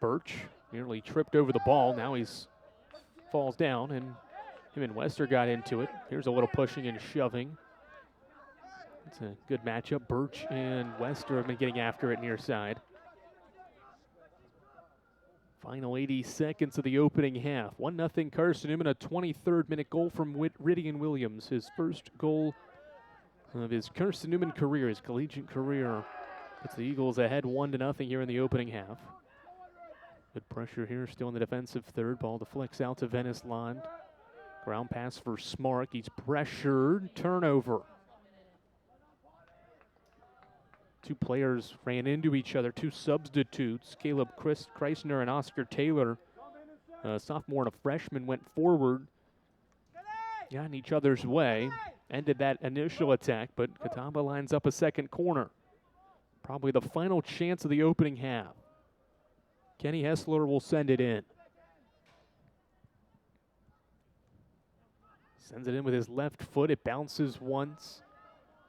Birch nearly tripped over the ball. Now he's falls down, and him and Wester got into it. Here's a little pushing and shoving. It's a good matchup. Birch and Wester have been getting after it near side. Final 80 seconds of the opening half. 1-0 Carson-Newman, a 23rd minute goal from Ridian Williams. His first goal of his Carson-Newman career, his collegiate career. Puts the Eagles ahead 1-0 here in the opening half. Good pressure here, still in the defensive third. Ball deflects out to Venice Land. Ground pass for Smart. He's pressured. Turnover. Two players ran into each other. Two substitutes. Caleb Kreisner and Oscar Taylor. A sophomore and a freshman went forward. Got in each other's way. Ended that initial attack, but Catawba lines up a second corner. Probably the final chance of the opening half. Kenny Hessler will send it in. Sends it in with his left foot. It bounces once.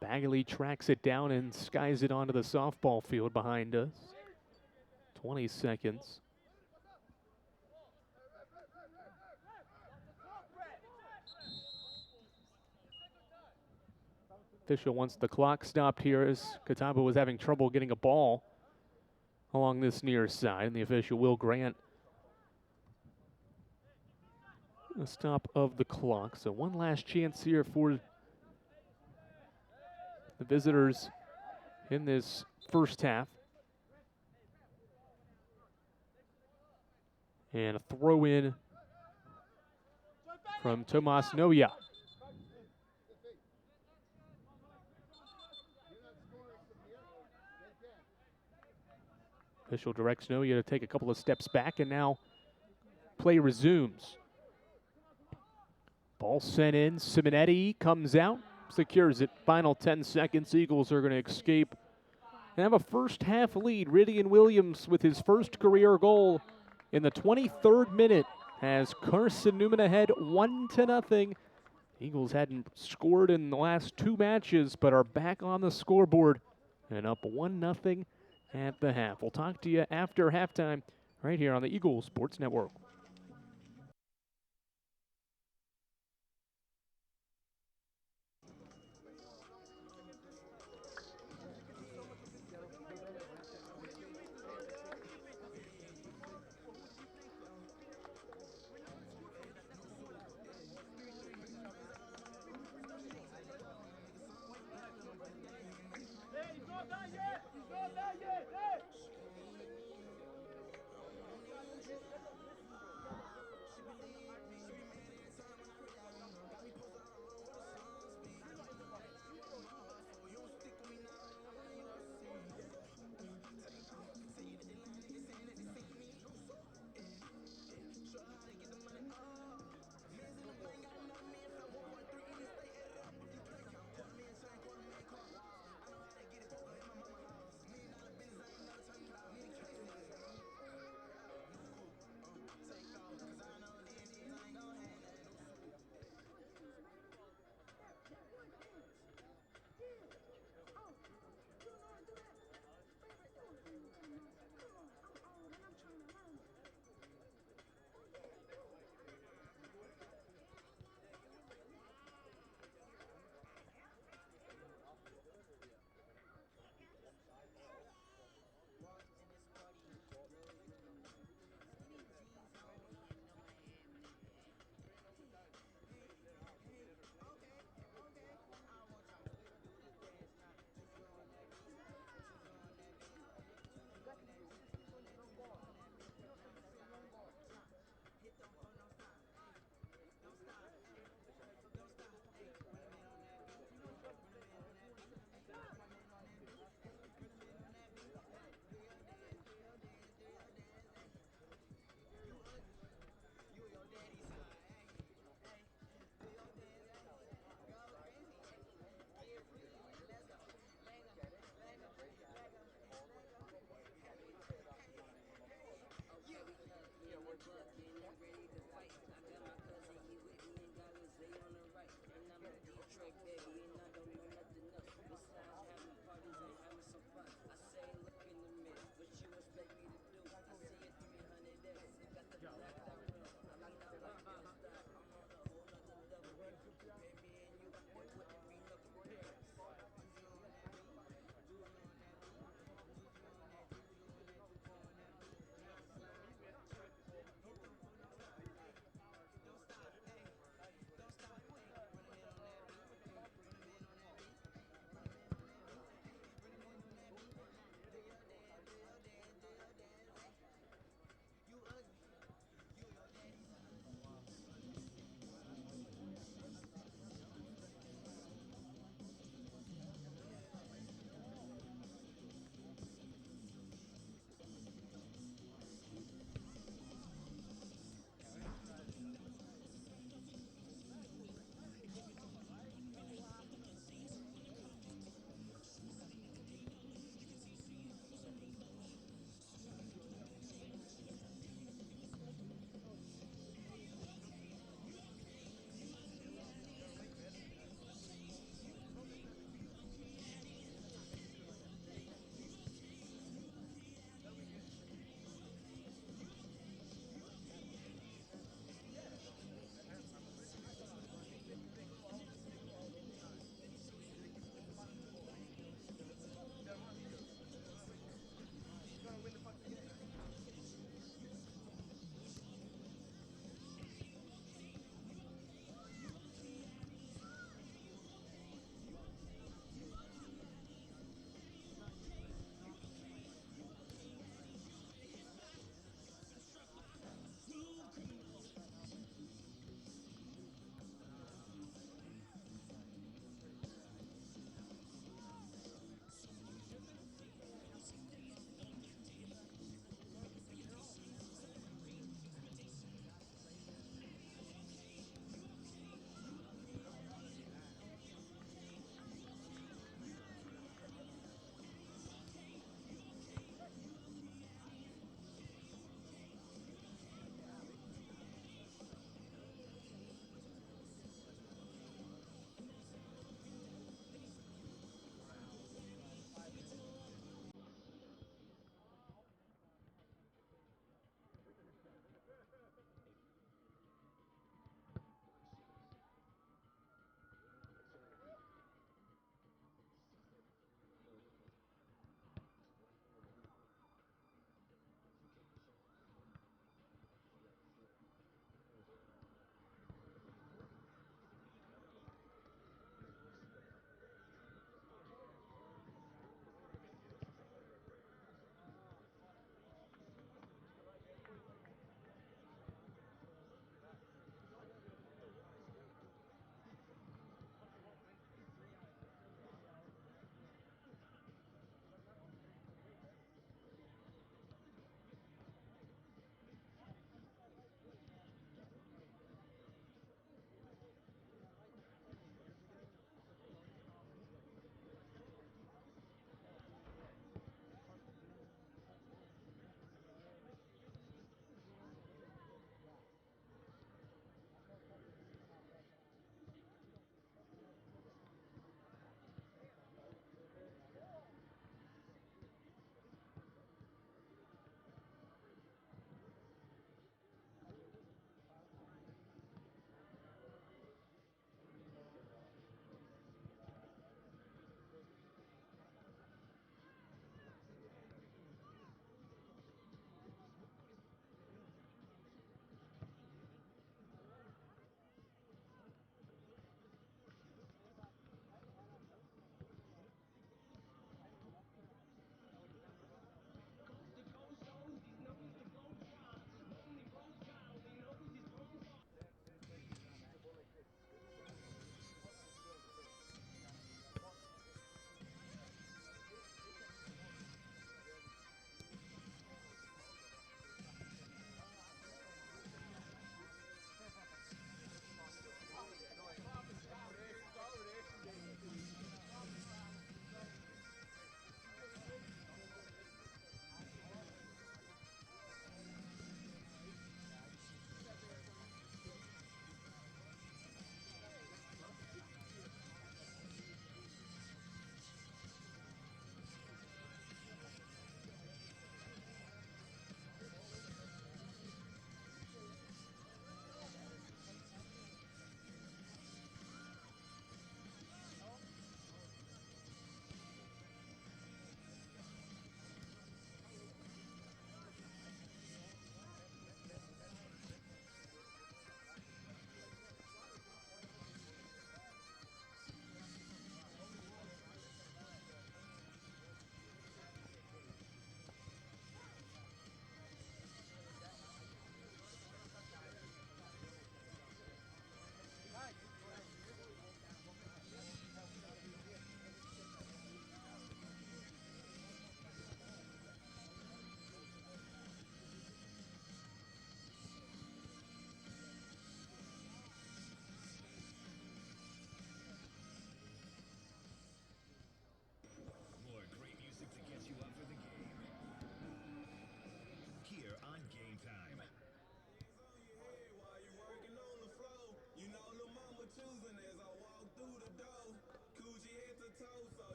Bagley tracks it down and skies it onto the softball field behind us. 20 seconds. Official wants the clock stopped here as Catawba was having trouble getting a ball along this near side, and the official will grant a stop of the clock. So one last chance here for the visitors in this first half. And a throw in from Tomas Noya. Official directs Noya to take a couple of steps back, and now play resumes. Ball sent in. Simonetti comes out, secures it. Final 10 seconds. Eagles are going to escape and have a first half lead. Ridian Williams with his first career goal in the 23rd minute has Carson-Newman ahead 1-0. Eagles hadn't scored in the last two matches, but are back on the scoreboard and up 1-0 at the half. We'll talk to you after halftime right here on the Eagles Sports Network.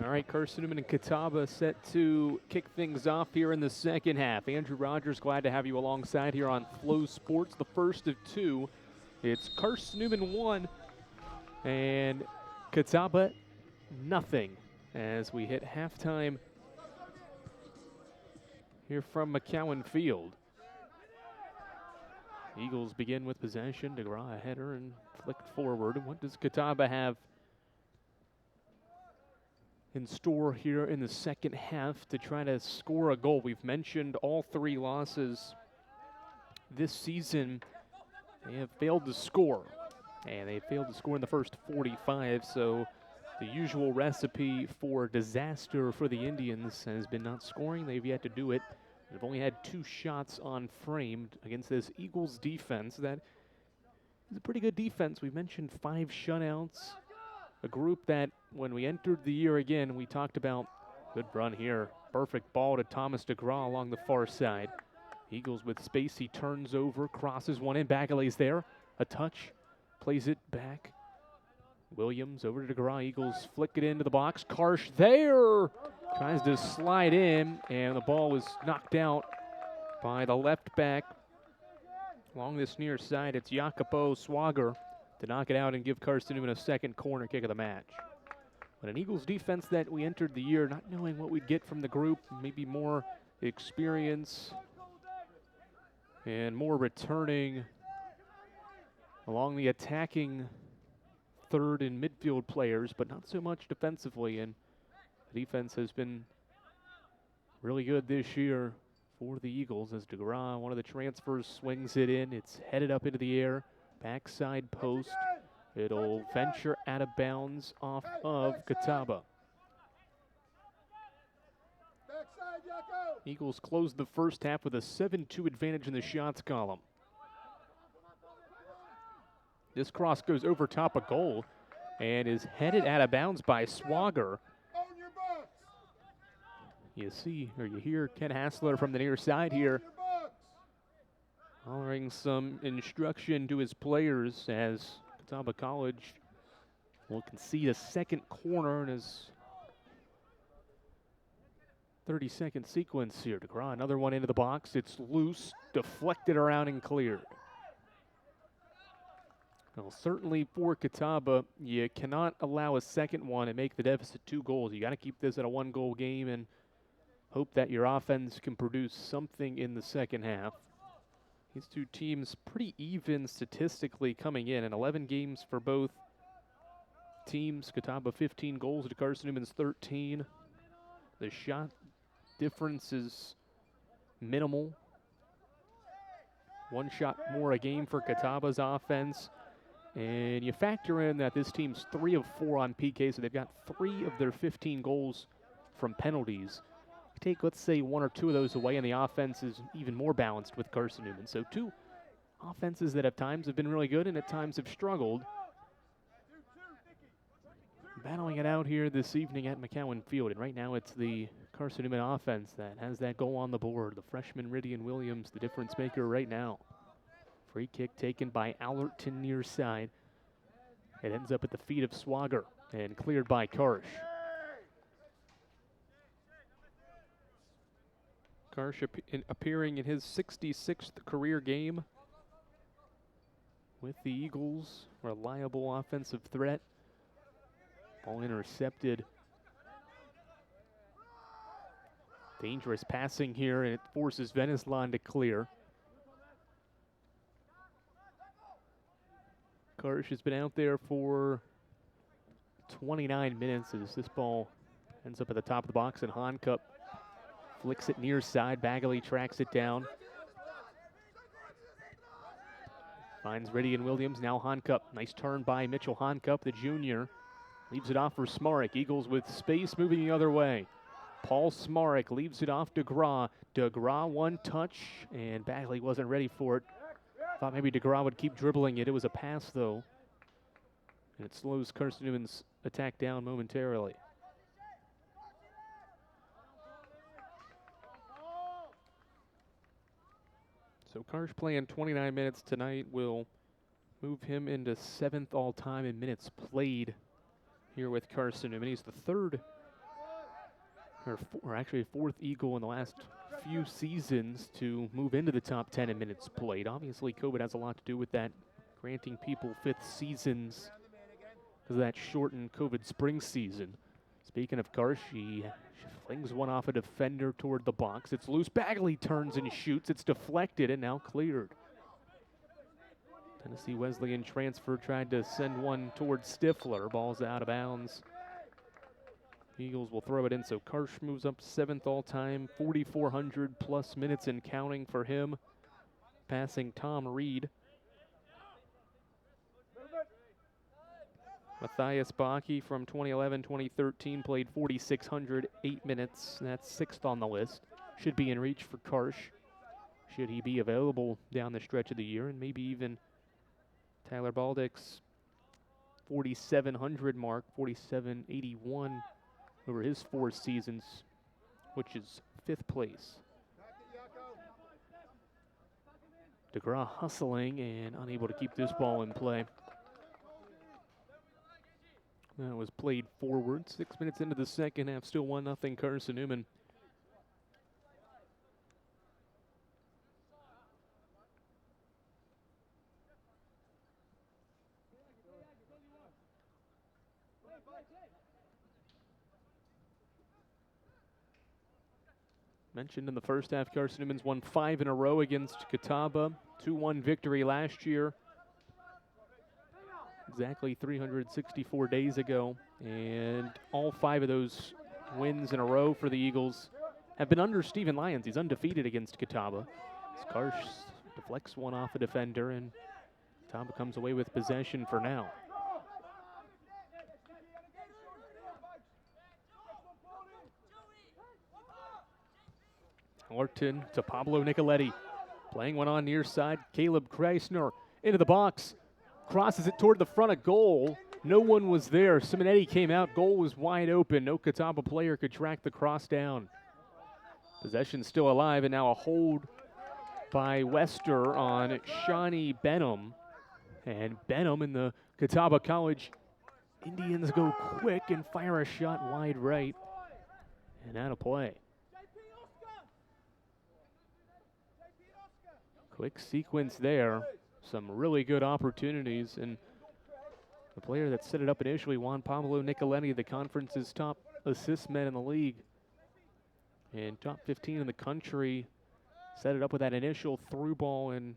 All right, Carson-Newman and Catawba set to kick things off here in the second half. Andrew Rogers, glad to have you alongside here on Flow Sports, the first of two. It's Carson-Newman 1 and Catawba nothing as we hit halftime here from McCowan Field. Eagles begin with possession. DeGraw a header and flicked forward. What does Catawba have in store here in the second half to try to score a goal? We've mentioned all three losses this season. They have failed to score, and they failed to score in the first 45, so the usual recipe for disaster for the Indians has been not scoring. They've yet to do it. They've only had 2 shots on frame against this Eagles defense. That is a pretty good defense. We've mentioned 5 shutouts. A group that, when we entered the year again, we talked about good run here. Perfect ball to Thomas DeGraw along the far side. Eagles with space. He turns over, crosses one in. Bagale's there. A touch. Plays it back. Williams over to DeGraw. Eagles flick it into the box. Karsh there. Tries to slide in, and the ball was knocked out by the left back. Along this near side, it's Jacopo Swager to knock it out and give Carson-Newman a second corner kick of the match. But an Eagles defense that we entered the year not knowing what we'd get from the group, maybe more experience and more returning along the attacking third and midfield players, but not so much defensively. And the defense has been really good this year for the Eagles as DeGraw, one of the transfers, swings it in. It's headed up into the air. Backside post. It'll venture out of bounds off of Catawba. Eagles closed the first half with a 7-2 advantage in the shots column. This cross goes over top of goal and is headed out of bounds by Swager. You see, or you hear Ken Hassler from the near side here hollering some instruction to his players as Catawba College will concede a second corner in his 30-second sequence here. DeGraw, another one into the box. It's loose, deflected around and cleared. Well, certainly for Catawba, you cannot allow a second one and make the deficit 2 goals. You got to keep this at a 1-goal game and hope that your offense can produce something in the second half. These two teams pretty even statistically coming in 11 games for both teams. Catawba 15 goals to Carson-Newman's 13. The shot difference is minimal. 1 shot more a game for Catawba's offense. And you factor in that this team's 3 of 4 on PK, so they've got 3 of their 15 goals from penalties. Take, let's say, 1 or 2 of those away, and the offense is even more balanced with Carson-Newman. So 2 offenses that at times have been really good and at times have struggled. Battling it out here this evening at McCowan Field, and right now it's the Carson-Newman offense that has that goal on the board. The freshman Rydian Williams, the difference maker right now. Free kick taken by Allerton near side. It ends up at the feet of Swager and cleared by Karsh. Karsh appearing in his 66th career game with the Eagles. Reliable offensive threat. Ball intercepted. Dangerous passing here, and it forces Veneslon to clear. Karsh has been out there for 29 minutes as this ball ends up at the top of the box, and Honcup flicks it near side. Bagley tracks it down. Finds Ridian Williams, now Honcup. Nice turn by Mitchell Honcup, the junior. Leaves it off for Smarek. Eagles with space moving the other way. Paul Smarek leaves it off DeGraw. DeGraw one touch, and Bagley wasn't ready for it. Thought maybe DeGraw would keep dribbling it. It was a pass, though. And it slows Carson-Newman's attack down momentarily. So Karsh playing 29 minutes tonight will move him into 7th all-time in minutes played here with Carson-Newman. He's the third, or actually 4th Eagle in the last few seasons to move into the top 10 in minutes played. Obviously, COVID has a lot to do with that, granting people 5th seasons because of that shortened COVID spring season. Speaking of Karsh, she flings one off a defender toward the box. It's loose. Bagley turns and shoots. It's deflected and now cleared. Tennessee Wesleyan transfer tried to send one toward Stifler. Ball's out of bounds. Eagles will throw it in, so Karsh moves up 7th all-time, 4,400 plus minutes and counting for him, passing Tom Reed. Matthias Baki from 2011-2013 played 4,600, 8 minutes. That's 6th on the list. Should be in reach for Karsh, should he be available down the stretch of the year, and maybe even Tyler Baldick's 4,700 mark, 4,781 over his 4 seasons, which is 5th place. DeGraw hustling and unable to keep this ball in play. That was played forward. 6 minutes into the second half, still 1-0 Carson-Newman. Mentioned in the first half, Carson-Newman's won 5 in a row against Catawba. 2-1 victory last year, exactly 364 days ago. And all 5 of those wins in a row for the Eagles have been under Stephen Lyons. He's undefeated against Catawba. Karsh deflects one off a defender, and Catawba comes away with possession for now. Horton to Pablo Nicoletti. Playing one on near side. Caleb Kreisner into the box. Crosses it toward the front of goal. No one was there. Simonetti came out. Goal was wide open. No Catawba player could track the cross down. Possession still alive, and now a hold by Wester on Shawnee Benham. And Benham and the Catawba College Indians go quick and fire a shot wide right. And out of play. Quick sequence there. Some really good opportunities, and the player that set it up initially, Juan Pablo Nicoletti, the conference's top assist man in the league and top 15 in the country, set it up with that initial through ball and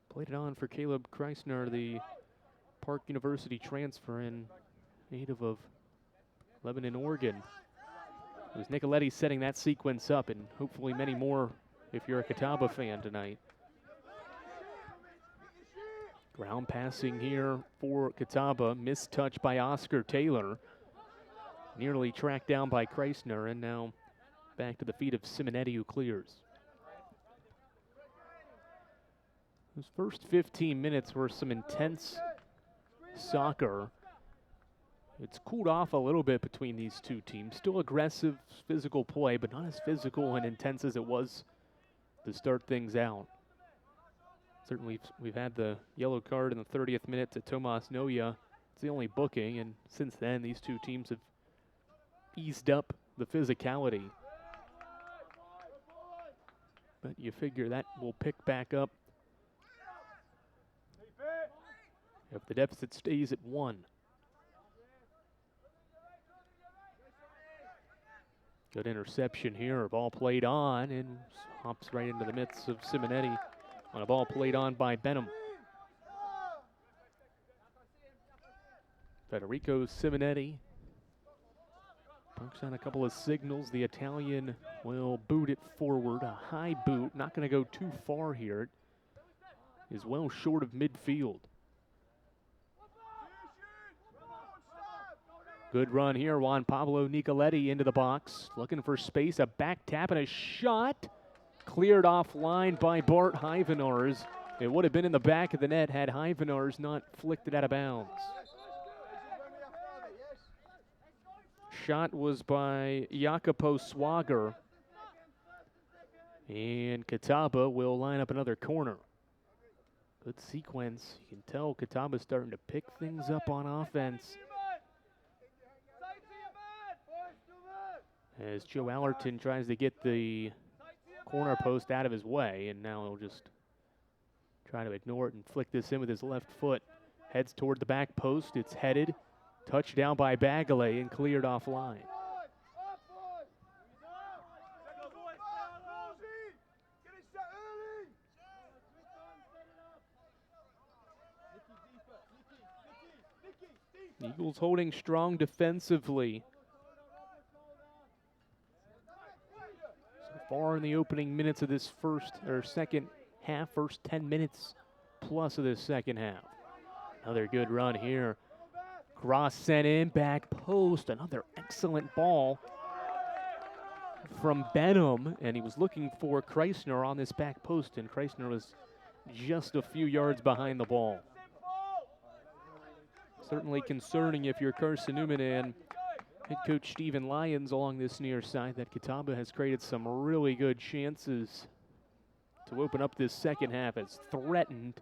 played it on for Caleb Kreisner, the Park University transfer in native of Lebanon, Oregon. It was Nicoletti setting that sequence up, and hopefully many more if you're a Catawba fan tonight. Ground passing here for Catawba. Missed touch by Oscar Taylor. Nearly tracked down by Kreisner, and now back to the feet of Simonetti, who clears. Those first 15 minutes were some intense soccer. It's cooled off a little bit between these two teams. Still aggressive, physical play, but not as physical and intense as it was to start things out. Certainly, we've had the yellow card in the 30th minute to Tomas Noya. It's the only booking, and since then, these two teams have eased up the physicality. But you figure that will pick back up if the deficit stays at 1. Good interception here. Ball played on and hops right into the midst of Simonetti on a ball played on by Benham. Federico Simonetti pokes on a couple of signals. The Italian will boot it forward. A high boot, not going to go too far here. It is well short of midfield. Good run here. Juan Pablo Nicoletti into the box. Looking for space. A back tap and a shot. Cleared offline by Bart Hyvenars. It would have been in the back of the net had Hyvenars not flicked it out of bounds. Shot was by Jacopo Swager. And Catawba will line up another corner. Good sequence. You can tell Catawba's starting to pick things up on offense. As Joe Allerton tries to get the corner post out of his way, and now he'll just try to ignore it and flick this in with his left foot. Heads toward the back post. It's headed. Touchdown by Bagale and cleared offline. Eagles holding strong defensively. So far in the opening minutes of this second half, first 10 minutes plus of this second half. Another good run here. Cross sent in, back post, another excellent ball from Benham, and he was looking for Kreisner on this back post, and Kreisner was just a few yards behind the ball. Certainly concerning if you're Carson-Newman and head coach Stephen Lyons along this near side, that Catawba has created some really good chances to open up this second half. It's threatened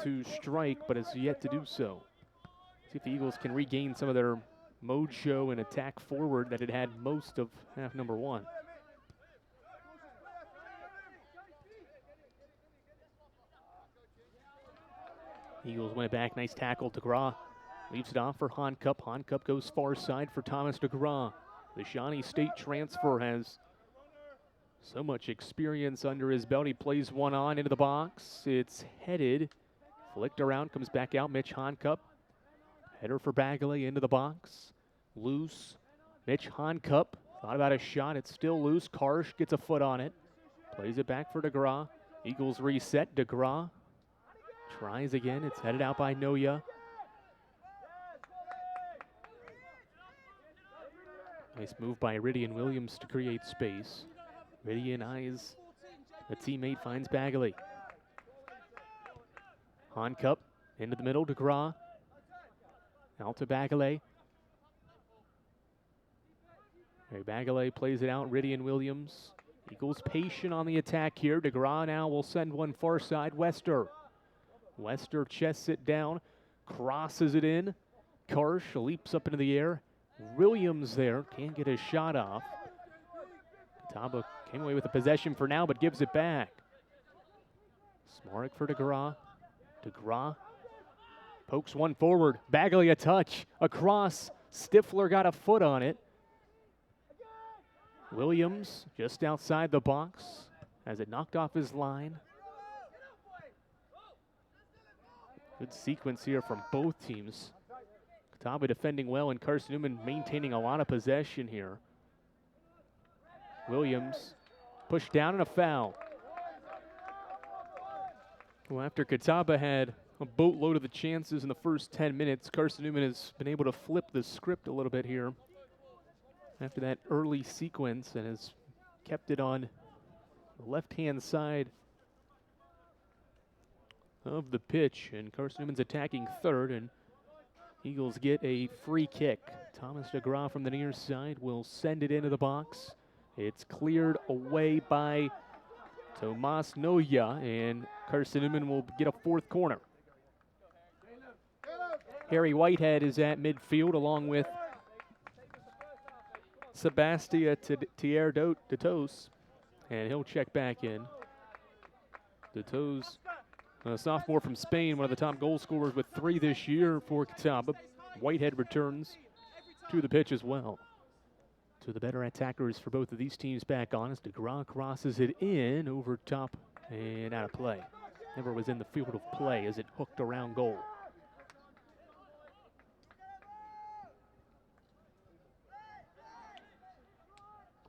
to strike, but has yet to do so. See if the Eagles can regain some of their mojo and attack forward that it had most of half number one. Eagles win it back. Nice tackle. DeGraw leaves it off for Honcup. Honcup goes far side for Thomas DeGraw. The Shawnee State transfer has so much experience under his belt. He plays one on into the box. It's headed. Flicked around, comes back out. Mitch Honcup. Header for Bagale into the box. Loose. Mitch Honcup thought about a shot. It's still loose. Karsh gets a foot on it. Plays it back for DeGraw. Eagles reset. DeGraw tries again. It's headed out by Noya. Nice move by Iridian Williams to create space. Iridian eyes a teammate, finds Bagale. Honcup into the middle. DeGraw. Out to Bagale. Bagale plays it out. Iridian Williams. Eagles patient on the attack here. DeGraw now will send one far side. Wester chests it down. Crosses it in. Karsh leaps up into the air. Williams there. Can't get his shot off. Catawba came away with the possession for now, but gives it back. Smarek for DeGraw. DeGraw pokes one forward. Bagale a touch. Across. Stifler got a foot on it. Williams just outside the box as it knocked off his line. Good sequence here from both teams. Catawba defending well and Carson-Newman maintaining a lot of possession here. Williams pushed down and a foul. Well, after Catawba had a boatload of the chances in the first 10 minutes, Carson-Newman has been able to flip the script a little bit here after that early sequence and has kept it on the left-hand side of the pitch. And Carson-Newman's attacking third, and Eagles get a free kick. Thomas DeGraw from the near side will send it into the box. It's cleared away by Tomas Noya, and Carson-Newman will get a fourth corner. Harry Whitehead is at midfield along with Sebastia Tier-Dotos, and he'll check back in. Dotos, a sophomore from Spain, one of the top goal scorers with 3 this year for Catawba. Whitehead returns to the pitch as well. To the better attackers for both of these teams back on as DeGraw crosses it in over top and out of play. Never was in the field of play as it hooked around goal.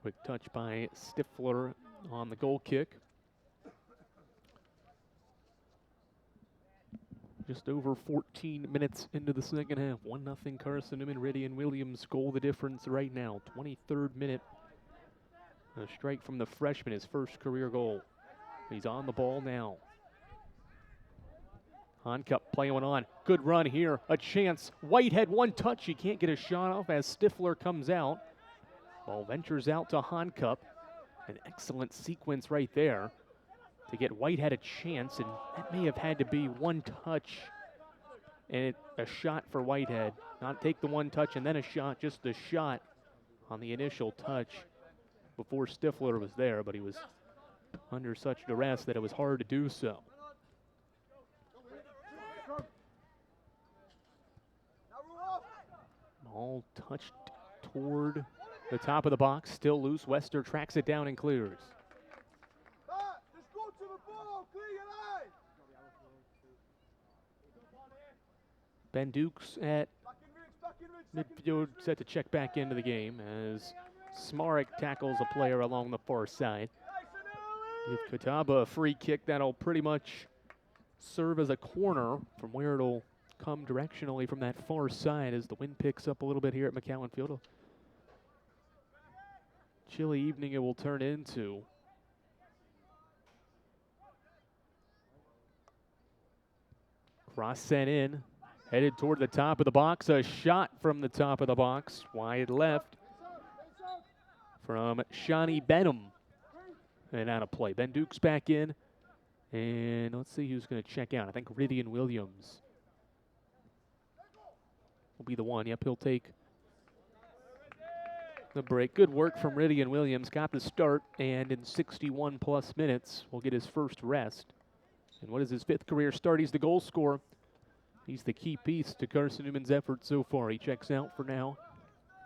Quick touch by Stifler on the goal kick. Just over 14 minutes into the second half. 1-0 Carson-Newman. Ridian Williams goal the difference right now. 23rd minute. A strike from the freshman, his first career goal. He's on the ball now. Honcup playing on. Good run here. A chance. Whitehead, one touch. He can't get a shot off as Stifler comes out. Ball ventures out to Honcup. An excellent sequence right there to get Whitehead a chance, and that may have had to be one touch and a shot for Whitehead. Not take the one touch and then a shot, just a shot on the initial touch before Stifler was there, but he was under such duress that it was hard to do so. Ball touched toward the top of the box, still loose. Wester tracks it down and clears. Ben Dukes at midfield set to check back into the game as Smarek tackles a player along the far side. Give Catawba a free kick that'll pretty much serve as a corner from where it'll come directionally from that far side as the wind picks up a little bit here at McCowan Field. A chilly evening it will turn into. Cross sent in. Headed toward the top of the box. A shot from the top of the box. Wide left from Shawnee Benham. And out of play. Ben Dukes back in. And let's see who's going to check out. I think Ridian Williams will be the one. Yep, he'll take the break. Good work from Ridian Williams. Got the start. And in 61 plus minutes, will get his first rest. And what is his 5th career start? He's the goal scorer. He's the key piece to Carson-Newman's effort so far. He checks out for now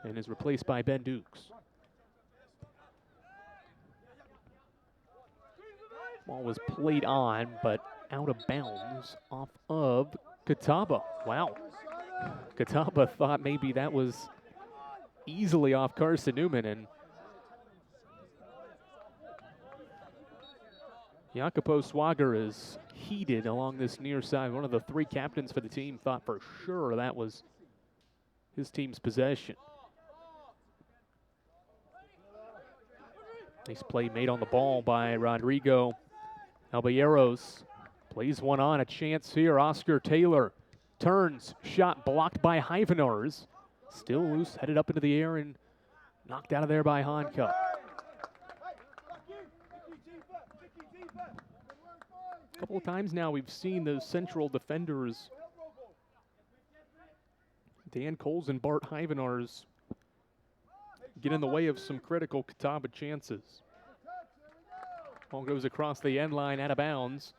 and is replaced by Ben Dukes. Ball was played on, but out of bounds off of Catawba. Wow. Catawba thought maybe that was easily off Carson-Newman, and Jacopo Swager is heated along this near side. One of the 3 captains for the team thought for sure that was his team's possession. Nice play made on the ball by Rodrigo Alballeros. Plays one on, a chance here. Oscar Taylor turns, shot blocked by Hyvenars. Still loose, headed up into the air and knocked out of there by Honcup. A couple of times now we've seen those central defenders, Dan Coles and Bart Hyvenars, get in the way of some critical Catawba chances. Ball goes across the end line, out of bounds.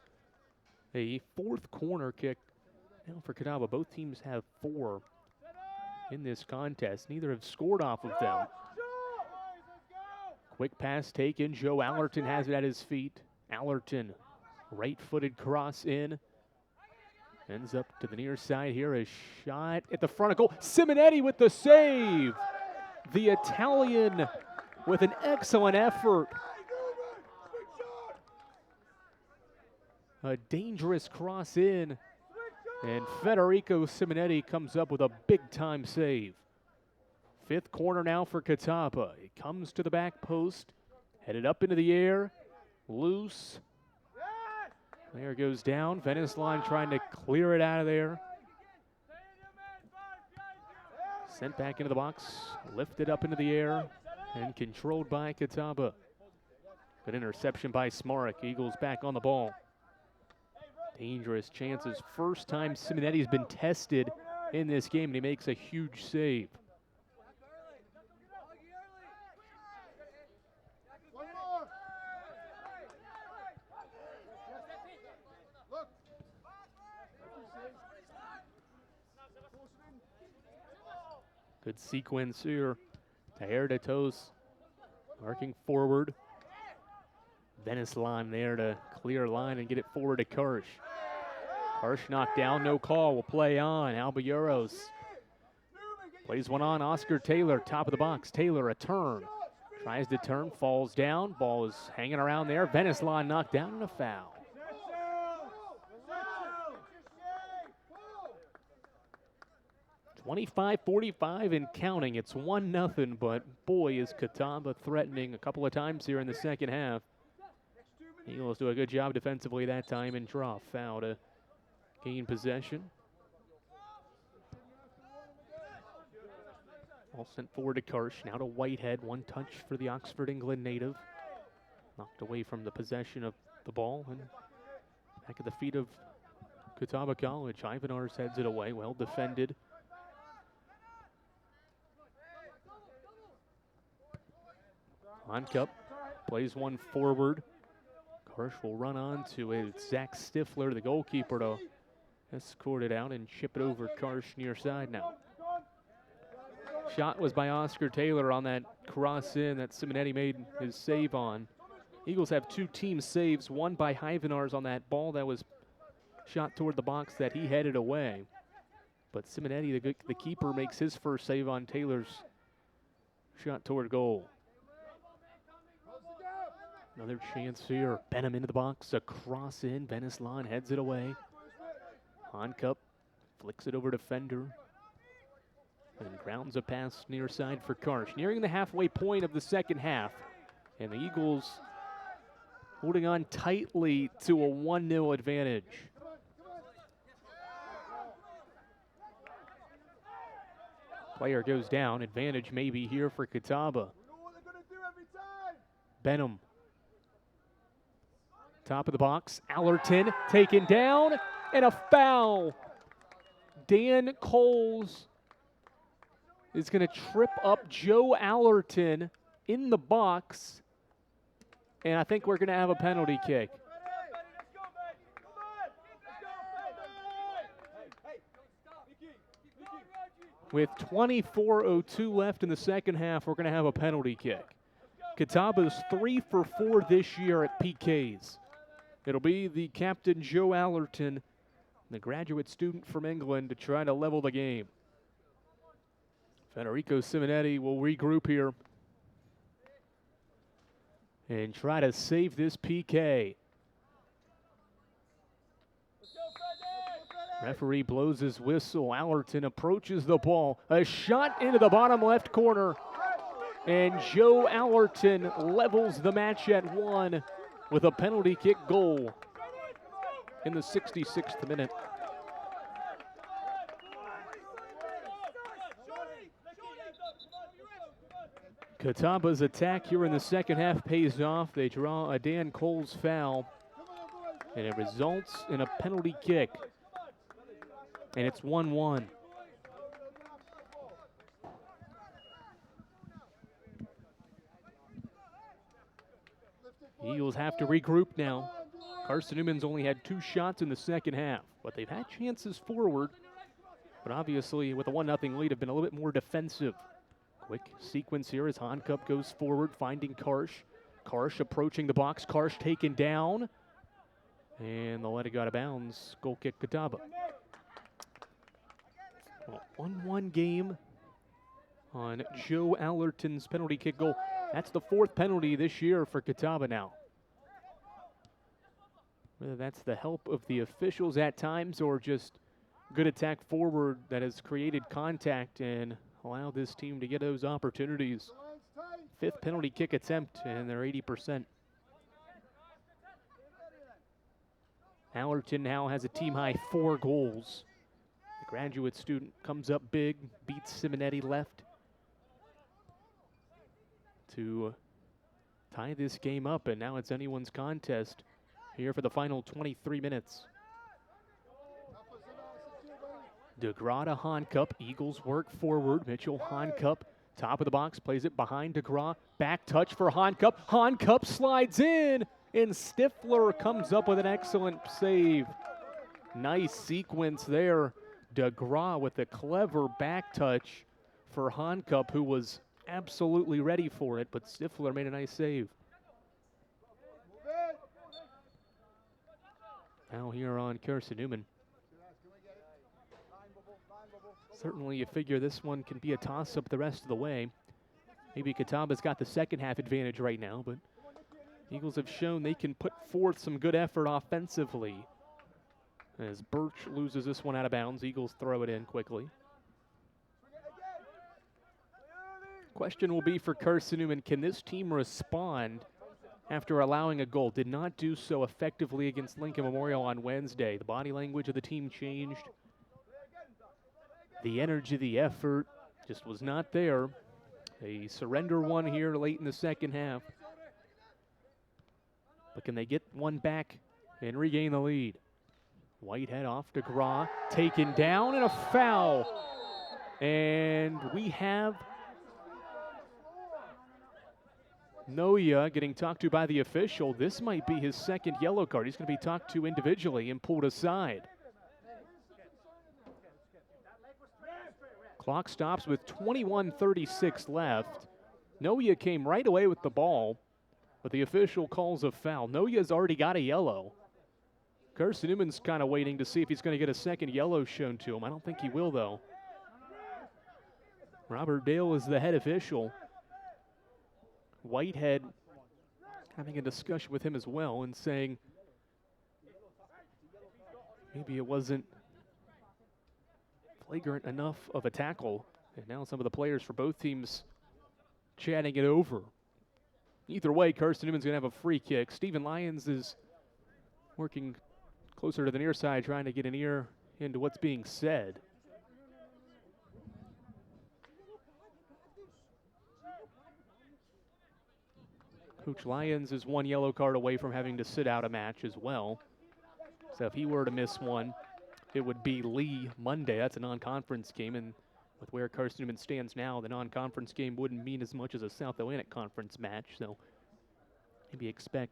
A 4th corner kick now for Catawba. Both teams have 4 in this contest. Neither have scored off of them. Quick pass taken. Joe Allerton has it at his feet. Allerton, right-footed cross in. Ends up to the near side here. A shot at the front of goal. Simonetti with the save. The Italian with an excellent effort. A dangerous cross in. And Federico Simonetti comes up with a big-time save. 5th corner now for Catawba. It comes to the back post. Headed up into the air. Loose. There goes down. Vennesline trying to clear it out of there. Sent back into the box. Lifted up into the air. And controlled by Catawba. Good interception by Smarek. Eagles back on the ball. Dangerous chances. First time Simonetti's been tested in this game, and he makes a huge save. Good sequence here. Taher de Tos marking forward. Vennesline there to clear line and get it forward to Kirsch. Kirsch knocked down, no call, will play on. Alballeros plays one on. Oscar Taylor, top of the box. Taylor, a turn. Tries to turn, falls down. Ball is hanging around there. Venislon knocked down and a foul. (25-45) and counting. It's 1-0, but boy, is Catawba threatening a couple of times here in the second half. Eagles do a good job defensively that time and draw a foul to gain possession. Ball sent forward to Karsh, now to Whitehead. One touch for the Oxford, England native. Knocked away from the possession of the ball and back at the feet of Catawba College. Ivanars heads it away, well defended. Honcup plays one forward. Karsh will run on to it. It's Zach Stifler, the goalkeeper, to escort it out and chip it over Karsh near side now. Shot was by Oscar Taylor on that cross in that Simonetti made his save on. Eagles have two team saves, one by Ivanars on that ball that was shot toward the box that he headed away. But Simonetti, the keeper, makes his first save on Taylor's shot toward goal. Another chance here. Benham into the box, a cross in. Venislon heads it away. Honcup flicks it over to Fender. And grounds a pass near side for Karsh. Nearing the halfway point of the second half. And the Eagles holding on tightly to a 1-0 advantage. Player goes down. Advantage maybe here for Catawba. Benham. Top of the box. Allerton taken down. And a foul. Dan Coles is going to trip up Joe Allerton in the box. And I think we're going to have a penalty kick. With 24:02 left in the second half, we're going to have a penalty kick. Catawba's 3 for 4 this year at PKs. It'll be the captain, Joe Allerton, the graduate student from England, to try to level the game. Federico Simonetti will regroup here and try to save this PK. Referee blows his whistle. Allerton approaches the ball. A shot into the bottom left corner. And Joe Allerton levels the match at 1 with a penalty kick goal in the 66th minute. Catawba's attack here in the second half pays off. They draw a Dan Coles foul, and it results in a penalty kick. And it's 1-1. Eagles have to regroup now. Carson-Newman's only had 2 shots in the second half, but they've had chances forward. But obviously, with a 1-0 lead, have been a little bit more defensive. Quick sequence here as Honcup goes forward, finding Karsh. Karsh approaching the box. Karsh taken down. And they'll let it go out of bounds. Goal kick Catawba. Well, 1-1 game on Joe Allerton's penalty kick goal. That's the 4th penalty this year for Catawba now. Whether that's the help of the officials at times or just good attack forward that has created contact and allowed this team to get those opportunities. 5th penalty kick attempt, and they're 80%. Allerton now has a team-high 4 goals. The graduate student comes up big, beats Simonetti left to tie this game up, and now it's anyone's contest here for the final 23 minutes. DeGraw to Honcup. Eagles work forward. Mitchell Honcup, top of the box, plays it behind DeGraw. Back touch for Honcup. Honcup slides in, and Stifler comes up with an excellent save. Nice sequence there. DeGraw with a clever back touch for Honcup, who was absolutely ready for it, but Stifler made a nice save. Now here on Carson-Newman. Certainly you figure this one can be a toss-up the rest of the way. Maybe Catawba's got the second half advantage right now, but Eagles have shown they can put forth some good effort offensively. As Birch loses this one out of bounds, Eagles throw it in quickly. Question will be for Carson-Newman, can this team respond after allowing a goal? Did not do so effectively against Lincoln Memorial on Wednesday. The body language of the team changed. The energy, the effort just was not there. A surrender one here late in the second half. But can they get one back and regain the lead? Whitehead off to Gra, taken down, and a foul. And we have Noya getting talked to by the official. This might be his second yellow card. He's going to be talked to individually and pulled aside. Clock stops with 21:36 left. Noya came right away with the ball, but the official calls a foul. Noya's already got a yellow. Carson-Newman's kind of waiting to see if he's going to get a second yellow shown to him. I don't think he will, though. Robert Dale is the head official. Whitehead having a discussion with him as well and saying maybe it wasn't flagrant enough of a tackle. And now some of the players for both teams chatting it over. Either way, Carson-Newman's going to have a free kick. Stephen Lyons is working closer to the near side, trying to get an ear into what's being said. Coach Lyons is one yellow card away from having to sit out a match as well. So if he were to miss one, it would be Lee Monday. That's a non-conference game, and with where Carson-Newman stands now, the non-conference game wouldn't mean as much as a South Atlantic Conference match, so maybe expect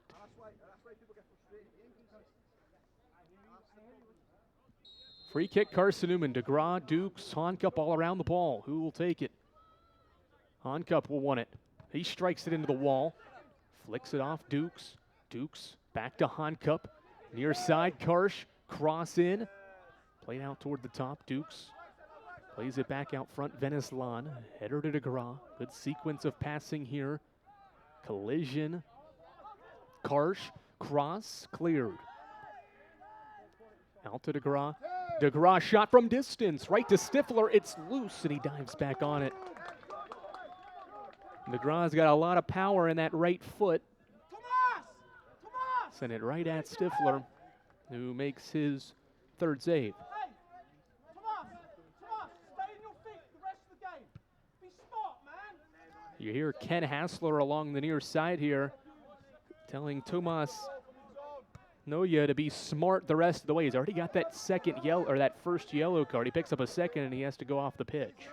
free kick. Carson-Newman, DeGraw, Dukes, Honcup all around the ball. Who will take it? Honcup will want it. He strikes it into the wall. Flicks it off, Dukes. Dukes back to Honcup. Near side, Karsh. Cross in. Played out toward the top, Dukes. Plays it back out front, Veneslon. Header to DeGraw. Good sequence of passing here. Collision. Karsh. Cross. Cleared. Out to DeGraw. DeGraw shot from distance. Right to Stifler. It's loose, and he dives back on it. DeGraw's got a lot of power in that right foot. Sent it right at Stifler, who makes his third save. You hear Ken Hassler along the near side here telling Tomas Noya to be smart the rest of the way. He's already got that second yellow, or that first yellow card. He picks up a second and he has to go off the pitch.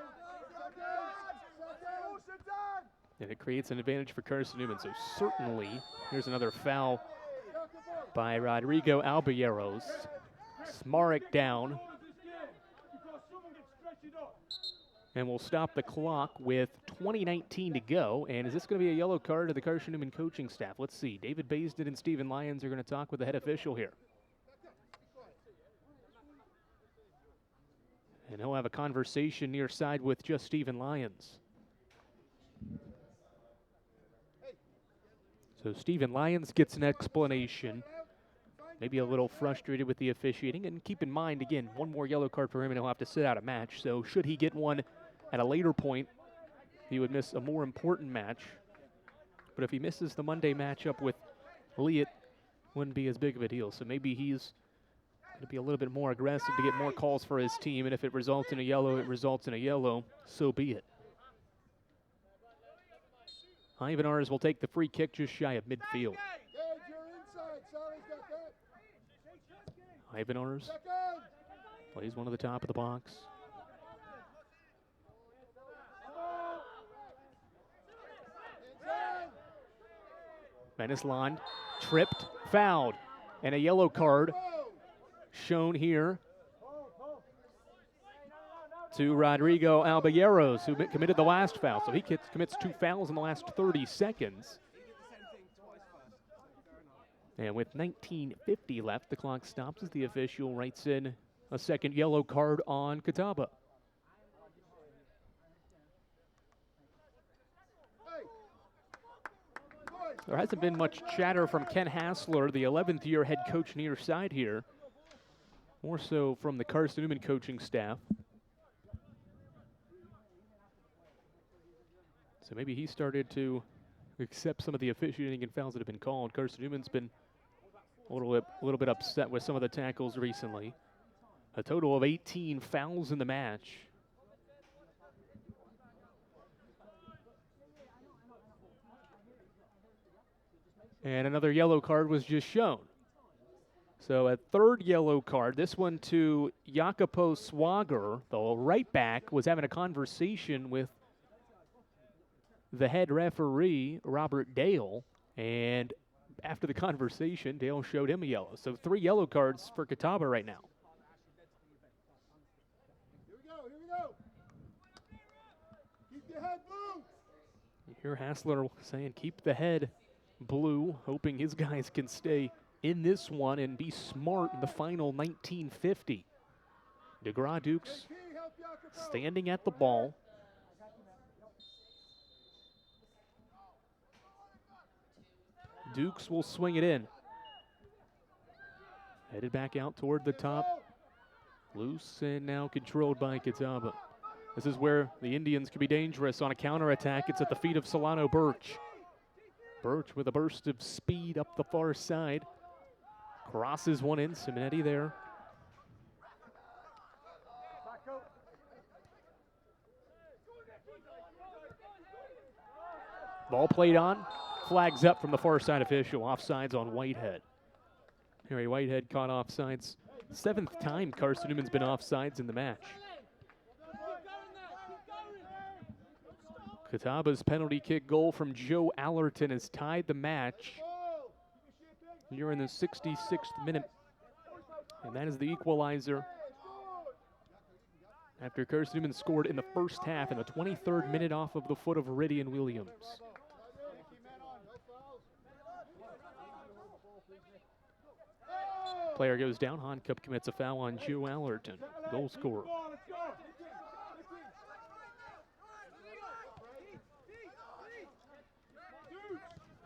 And it creates an advantage for Carson-Newman. So certainly, here's another foul by Rodrigo Alballeros. Smarek down. And we'll stop the clock with 20:19 to go. And is this going to be a yellow card to the Carson-Newman coaching staff? Let's see. David Baisden and Stephen Lyons are going to talk with the head official here. And he'll have a conversation near side with just Stephen Lyons. So Stephen Lyons gets an explanation, maybe a little frustrated with the officiating. And keep in mind, again, one more yellow card for him and he'll have to sit out a match. So should he get one at a later point, he would miss a more important match. But if he misses the Monday matchup with Lee, it wouldn't be as big of a deal. So maybe he's going to be a little bit more aggressive to get more calls for his team. And if it results in a yellow, it results in a yellow. So be it. Ivanars will take the free kick just shy of midfield. Ivanars plays one to the top of the box. Veneslon tripped, fouled, and a yellow card shown here to Rodrigo Alballeros, who committed the last foul. So he commits two fouls in the last 30 seconds. And with 19:50 left, the clock stops as the official writes in a second yellow card on Catawba. There hasn't been much chatter from Ken Hassler, the 11th year head coach near side here. More so from the Carson-Newman coaching staff. So maybe he started to accept some of the officiating and fouls that have been called. Carson-Newman's been a little bit upset with some of the tackles recently. A total of 18 fouls in the match. And another yellow card was just shown. So a third yellow card, this one to Jacopo Swager, the right back, was having a conversation with the head referee, Robert Dale, and after the conversation, Dale showed him a yellow. So 3 yellow cards for Catawba right now. Here we go. Keep your head blue. You hear Hassler saying, keep the head blue, hoping his guys can stay in this one and be smart in the final 1950. DeGraw Dukes standing at the ball. Dukes will swing it in. Headed back out toward the top. Loose and now controlled by Catawba. This is where the Indians can be dangerous on a counterattack. It's at the feet of Solano Birch. Birch with a burst of speed up the far side. Crosses one in, Simonetti there. Ball played on. Flags up from the far side official. Offsides on Whitehead. Harry Whitehead caught offsides. 7th time Carson-Newman's been offsides in the match. Catawba's penalty kick goal from Joe Allerton has tied the match. You're in the 66th minute. And that is the equalizer. After Carson-Newman scored in the first half in the 23rd minute off of the foot of Ridian Williams. Player goes down. Honcup commits a foul on Joe Allerton, goal scorer.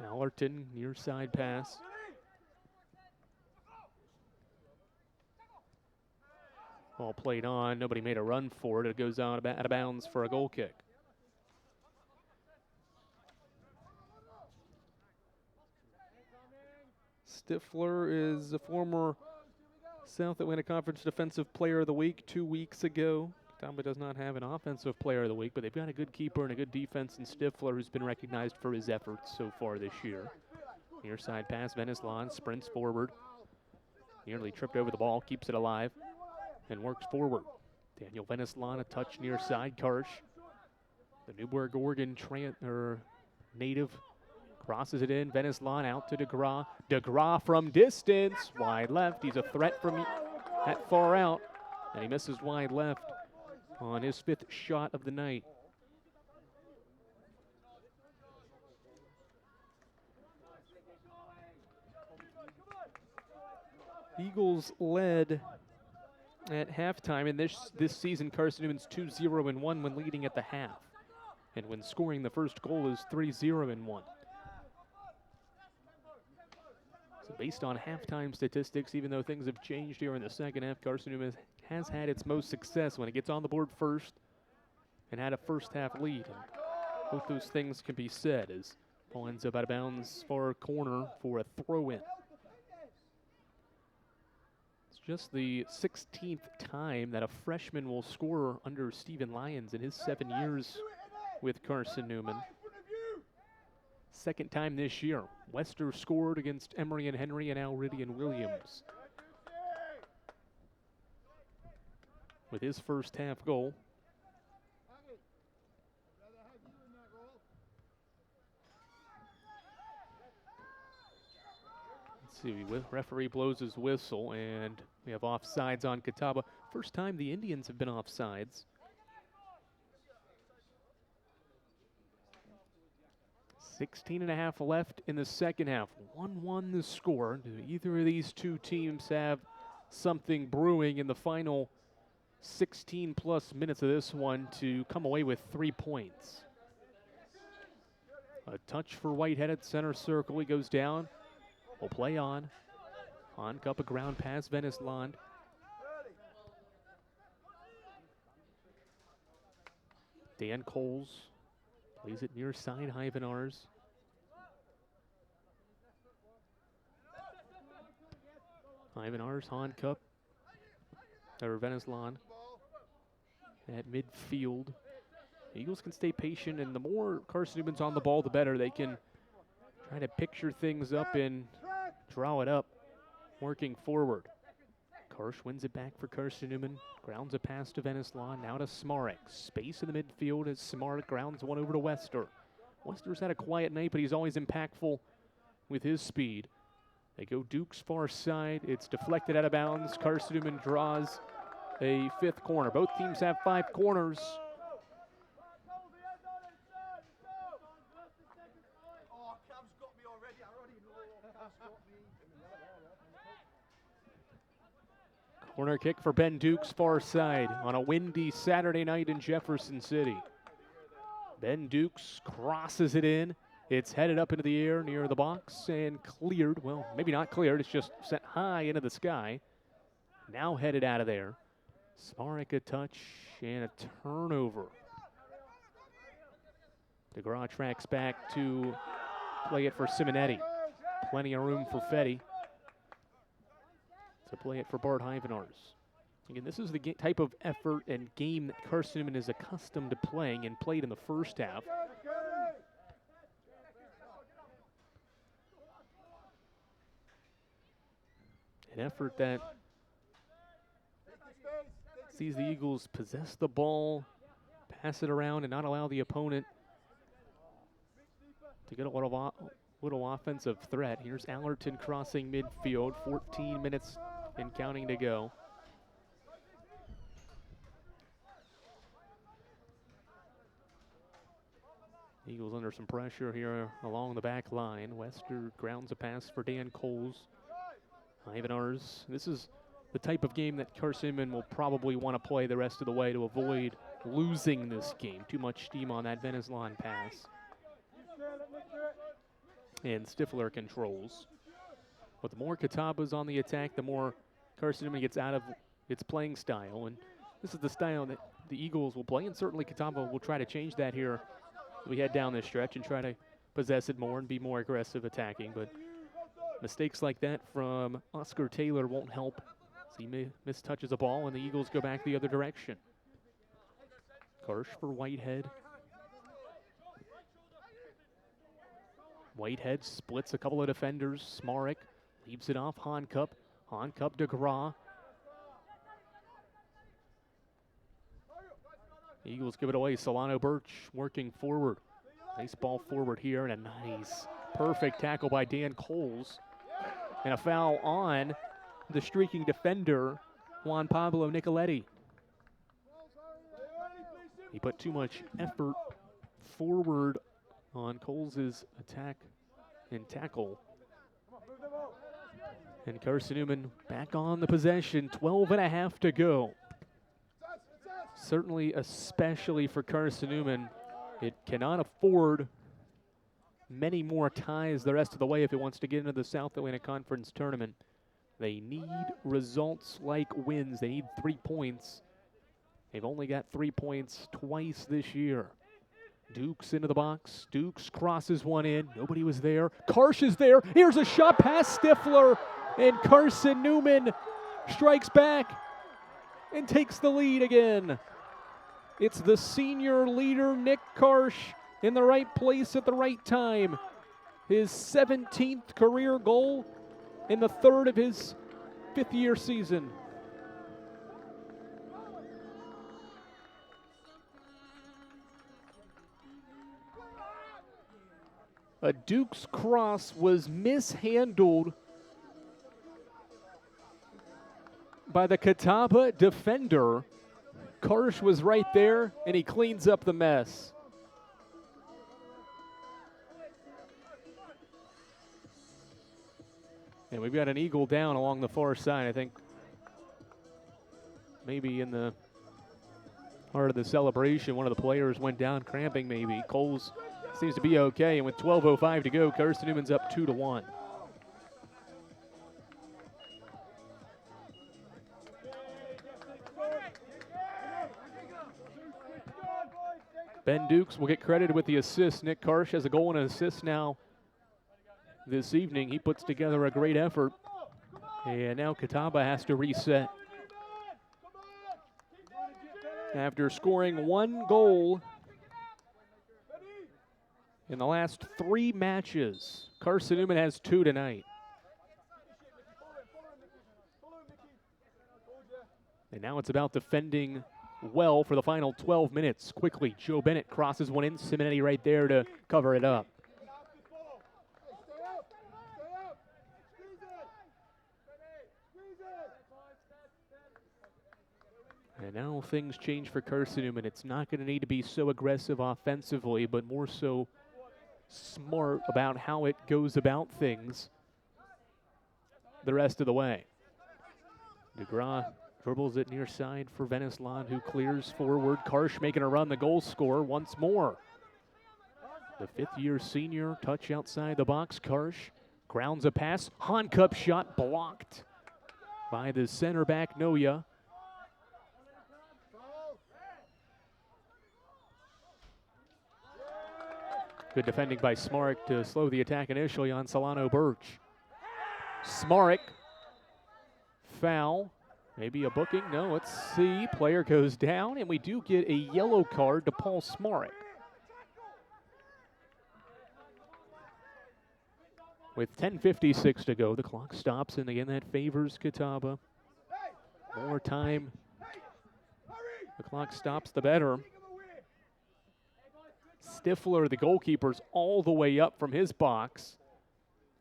Allerton, near side pass. Ball played on. Nobody made a run for it. It goes out of bounds for a goal kick. Stifler is a former South Atlanta Conference Defensive Player of the Week 2 weeks ago. Catawba does not have an Offensive Player of the Week, but they've got a good keeper and a good defense in Stifler, who's been recognized for his efforts so far this year. Near side pass, Veneslon sprints forward. Nearly tripped over the ball, keeps it alive, and works forward. Daniel Veneslon, a touch near side, Karsh. The Newburgh, Oregon native crosses it in. Veneslon out to DeGraw. DeGraw from distance, wide left. He's a threat from that far out, and he misses wide left on his 5th shot of the night. Eagles led at halftime, and this season Carson-Newman's 2-0-1 when leading at the half. And when scoring the first goal is 3-0-1. So based on halftime statistics, even though things have changed here in the second half, Carson-Newman has had its most success when it gets on the board first and had a first half lead. And both those things can be said as ball ends up out of bounds far corner for a throw-in. It's just the 16th time that a freshman will score under Stephen Lyons in his 7 years with Carson-Newman. 2nd time this year. Wester scored against Emory and Henry and now Ridian Williams with his first half goal. Let's see, referee blows his whistle and we have offsides on Catawba. First time the Indians have been offsides. 16.5 left in the second half. 1-1 the score. Do either of these two teams have something brewing in the final 16 plus minutes of this one to come away with 3 points? A touch for Whitehead at center circle. He goes down. Will play on. Cup a ground pass, Venesland. Dan Coles plays it near side, Hyvenars. Hyvenars, Cup, or Venesland at midfield. The Eagles can stay patient, and the more Carson-Newman's on the ball, the better. They can try to picture things up and draw it up, working forward. Karsh wins it back for Carson-Newman. Grounds a pass to Venesland. Now to Smarek. Space in the midfield as Smarek grounds one over to Wester. Wester's had a quiet night, but he's always impactful with his speed. They go Duke's far side. It's deflected out of bounds. Carson-Newman draws a fifth corner. Both teams have 5 corners. Corner kick for Ben Duke's far side on a windy Saturday night in Jefferson City. Ben Dukes crosses it in. It's headed up into the air near the box and cleared. Well, maybe not cleared. It's just sent high into the sky. Now headed out of there. Smarek a touch and a turnover. DeGraw tracks back to play it for Simonetti. Plenty of room for Fetty to play it for Bart Hyvenars. Again, this is the type of effort and game that Carson-Newman is accustomed to playing and played in the first half. An effort that sees the Eagles possess the ball, pass it around, and not allow the opponent to get a little offensive threat. Here's Allerton crossing midfield, 14 minutes and counting to go. Eagles under some pressure here along the back line. Wester grounds a pass for Dan Coles. Hyvenars. This is the type of game that Carson-Newman will probably want to play the rest of the way to avoid losing this game. Too much steam on that Venesland pass. And Stifler controls. But the more Catawba's on the attack, the more Carson-Newman gets out of its playing style. And this is the style that the Eagles will play, and certainly Catawba will try to change that here as we head down this stretch and try to possess it more and be more aggressive attacking. But mistakes like that from Oscar Taylor won't help. So he mistouches a ball, and the Eagles go back the other direction. Karsh for Whitehead. Whitehead splits a couple of defenders. Smarek leaves it off Cup. Cup DeGraw. Eagles give it away. Solano Birch working forward. Nice ball forward here, and a nice, perfect tackle by Dan Coles. And a foul on the streaking defender, Juan Pablo Nicoletti. He put too much effort forward on Coles' attack and tackle. And Carson-Newman back on the possession, 12.5 to go. Certainly, especially for Carson-Newman, it cannot afford many more ties the rest of the way if it wants to get into the South Atlantic Conference tournament. They need results like wins. They need 3 points. They've only got 3 points twice this year. Dukes into the box. Dukes crosses one in. Nobody was there. Karsh is there. Here's a shot past Stifler. And Carson-Newman strikes back and takes the lead again. It's the senior leader, Nick Karsh, in the right place at the right time. His 17th career goal in the 3rd of his 5th-year season. A Duke's cross was mishandled by the Catawba defender. Karsh was right there, and he cleans up the mess. And we've got an Eagle down along the far side. I think maybe in the heart of the celebration, one of the players went down cramping maybe. Coles seems to be okay. And with 12:05 to go, Carson-Newman's up 2-1. Ben Dukes will get credited with the assist. Nick Karsh has a goal and an assist now this evening. He puts together a great effort. And now Catawba has to reset. After scoring 1 goal in the last 3 matches, Carson-Newman has 2 tonight. And now it's about defending well for the final 12 minutes. Quickly, Joe Bennett crosses one in. Simonetti right there to cover it up. And now things change for Carson-Newman. It's not going to need to be so aggressive offensively, but more so smart about how it goes about things the rest of the way. DeGraw dribbles it near side for Veneslon, who clears forward. Karsh making a run, the goal scorer once more. The 5th-year senior, touch outside the box. Karsh grounds a pass. Hahn Cup shot blocked by the center back, Noya. Good defending by Smarek to slow the attack initially on Solano Birch. Smarek, foul. Maybe a booking. No, let's see. Player goes down, and we do get a yellow card to Paul Smarek. With 10:56 to go, the clock stops, and again, that favors Catawba. More time the clock stops, the better. Stifler, the goalkeeper's all the way up from his box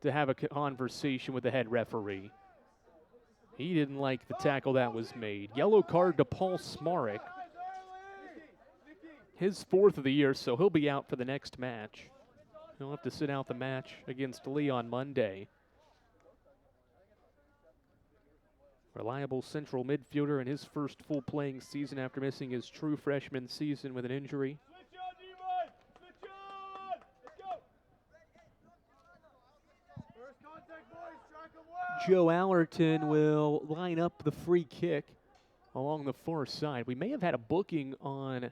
to have a conversation with the head referee. He didn't like the tackle that was made. Yellow card to Paul Smarek. His 4th of the year, so he'll be out for the next match. He'll have to sit out the match against Lee on Monday. Reliable central midfielder in his first full playing season after missing his true freshman season with an injury. Joe Allerton will line up the free kick along the far side. We may have had a booking on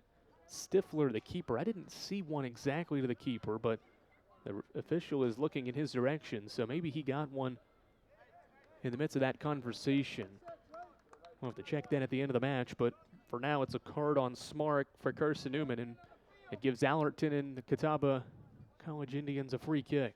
Stifler, the keeper. I didn't see one exactly to the keeper, but the official is looking in his direction, so maybe he got one in the midst of that conversation. We'll have to check that at the end of the match, but for now it's a card on Smarek for Carson-Newman, and it gives Allerton and the Catawba College Indians a free kick.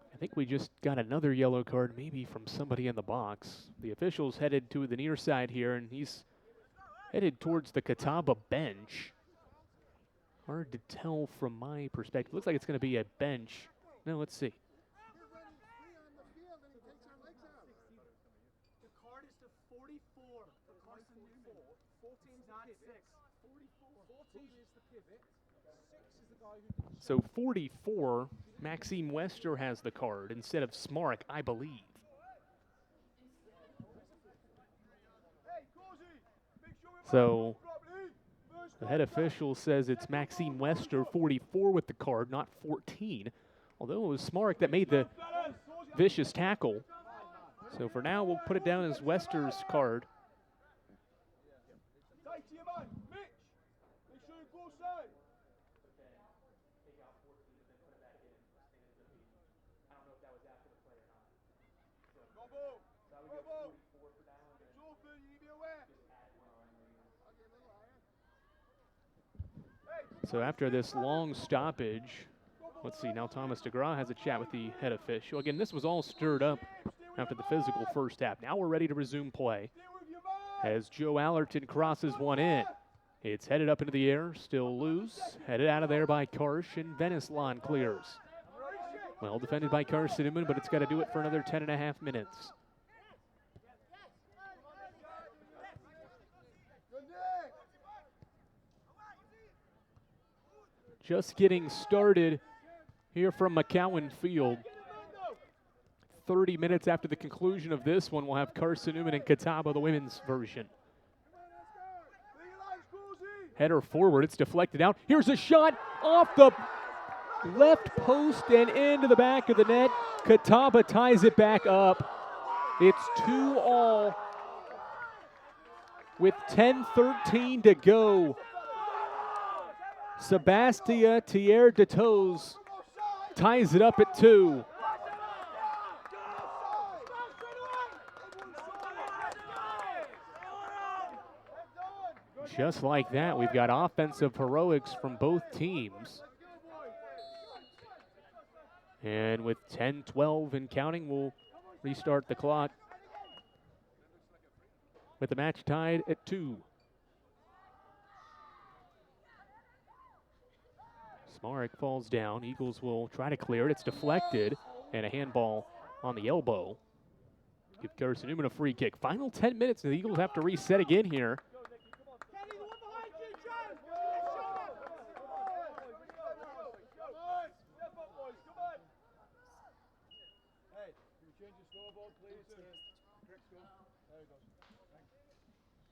I think we just got another yellow card, maybe from somebody in the box. The official's headed to the near side here, and he's headed towards the Catawba bench. Hard to tell from my perspective. Looks like it's going to be a bench. No, let's see. The card is to 44 for Carson-Newman. 14's not 6. 14 is the pivot. 6 is the guy who... So 44, Maxime Wester has the card instead of Smarek, I believe. So the head official says it's Maxime Wester, 44 with the card, not 14. Although it was Smarek that made the vicious tackle. So for now, we'll put it down as Wester's card. So after this long stoppage, let's see, now Thomas DeGraw has a chat with the head official. Again, this was all stirred up after the physical first half. Now we're ready to resume play as Joe Allerton crosses one in. It's headed up into the air, still loose, headed out of there by Karsh, and Veneslon clears. Well defended by Carson-Newman, but it's got to do it for another 10.5 minutes. just getting started here from McCowan Field. 30 minutes after the conclusion of this one, we'll have Carson-Newman and Catawba, the women's version. Header forward, it's deflected out. Here's a shot off the left post and into the back of the net. Catawba ties it back up. It's 2-all with 10:13 to go. Sebastia Thierry de Toes ties it up at 2. Just like that, we've got offensive heroics from both teams. And with 10-12 and counting, we'll restart the clock with the match tied at 2. Smarek falls down. Eagles will try to clear it. It's deflected, and a handball on the elbow. Give Carson-Newman a free kick. Final 10 minutes, and the Eagles have to reset again here.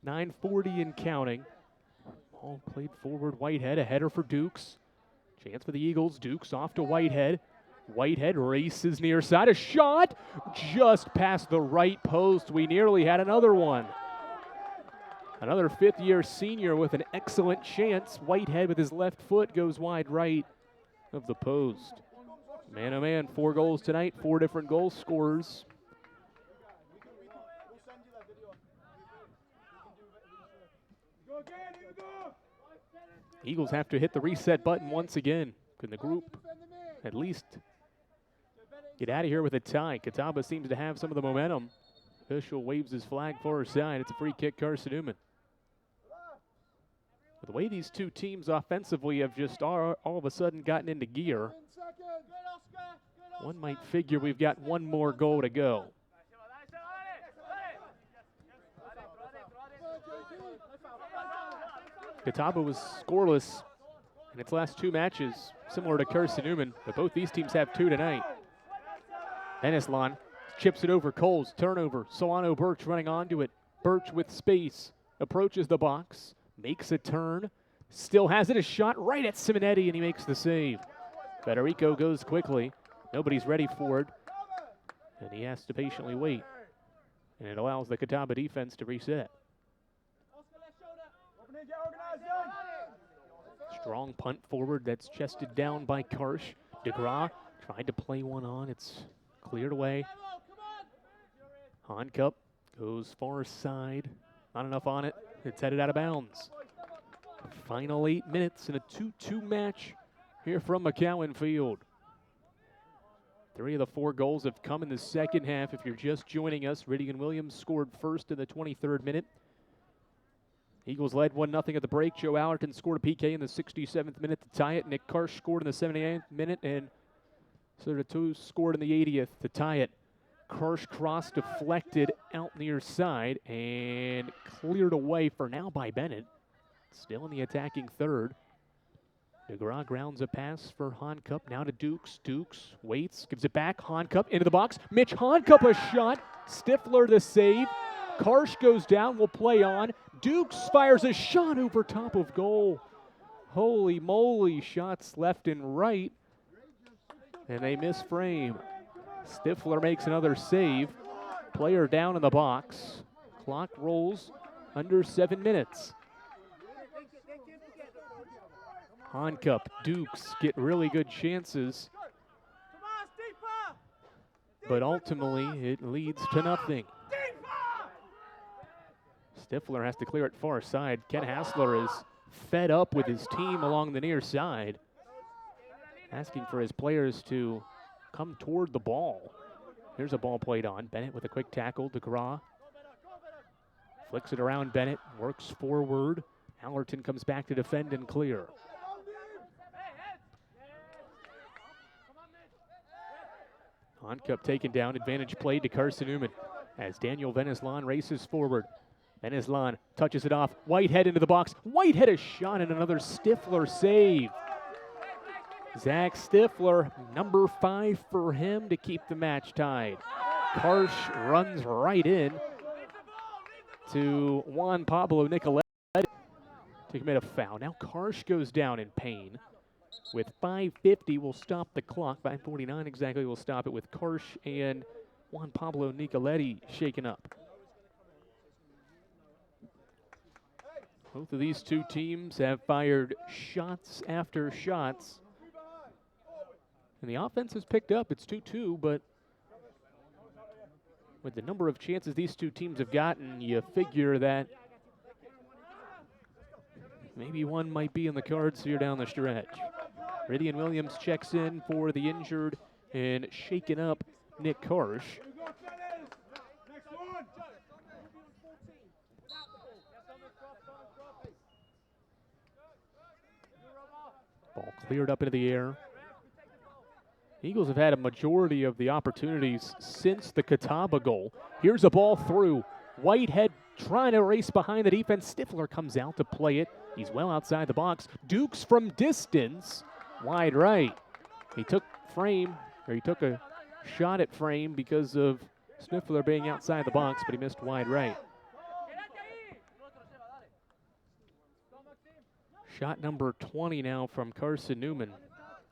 .940 and counting. Ball played forward. Whitehead, a header for Dukes. Chance for the Eagles. Dukes off to Whitehead. Whitehead races near side. A shot just past the right post. We nearly had another one. Another fifth-year senior with an excellent chance. Whitehead with his left foot goes wide right of the post. Man, oh man, 4 goals tonight, 4 different goal scorers. Eagles have to hit the reset button once again. Can the group at least get out of here with a tie? Catawba seems to have some of the momentum. Official waves his flag for her side. It's a free kick, Carson-Newman. The way these two teams offensively have just all of a sudden gotten into gear, one might figure we've got one more goal to go. Catawba was scoreless in its last 2 matches, similar to Carson-Newman, but both these teams have 2 tonight. Eneslan chips it over Coles, turnover. Solano Birch running onto it. Birch with space, approaches the box, makes a turn, still has it, a shot right at Simonetti, and he makes the save. Federico goes quickly. Nobody's ready for it, and he has to patiently wait. And it allows the Catawba defense to reset. Strong punt forward that's chested down by Karsh. DeGraw tried to play one on. It's cleared away. Honcup goes far side. Not enough on it. It's headed out of bounds. Final 8 minutes in a 2-2 match here from McCowan Field. 3 of the 4 goals have come in the second half. If you're just joining us, Ridigan Williams scored first in the 23rd minute. Eagles led 1-0 at the break. Joe Allerton scored a PK in the 67th minute to tie it. Nick Karsh scored in the 79th minute, and Sertatou scored in the 80th to tie it. Karsh cross deflected out near side and cleared away for now by Bennett. Still in the attacking third. DeGraw grounds a pass for Honcup. Now to Dukes. Dukes waits, gives it back. Honcup into the box. Mitch Honcup a shot. Stifler the save. Karsh goes down, will play on. Dukes fires a shot over top of goal. Holy moly, shots left and right. And they miss frame. Stifler makes another save. Player down in the box. Clock rolls under 7 minutes. Honcup, Dukes get really good chances. But ultimately, it leads to nothing. Stifler has to clear it far side. Ken Hassler is fed up with his team along the near side, asking for his players to come toward the ball. Here's a ball played on. Bennett with a quick tackle. DeGraw flicks it around Bennett, works forward. Allerton comes back to defend and clear. Honcup taken down. Advantage played to Carson-Newman as Daniel Veneslan races forward. Veneslan touches it off. Whitehead into the box. Whitehead a shot and another Stifler save. Zach Stifler, number 5 for him to keep the match tied. Karsh runs right in to Juan Pablo Nicoletti to commit a foul. Now Karsh goes down in pain. With 5:50, we'll stop the clock. 5:49 exactly, we'll stop it with Karsh and Juan Pablo Nicoletti shaken up. Both of these two teams have fired shots after shots. And the offense has picked up. It's 2-2, but with the number of chances these two teams have gotten, you figure that maybe one might be in the cards here down the stretch. Ridian Williams checks in for the injured and shaken up Nick Karsh. Ball cleared up into the air. Eagles have had a majority of the opportunities since the Catawba goal. Here's a ball through. Whitehead trying to race behind the defense. Stifler comes out to play it. He's well outside the box. Dukes from distance, wide right. He took a shot at frame because of Stifler being outside the box, but he missed wide right. Shot number 20 now from Carson-Newman.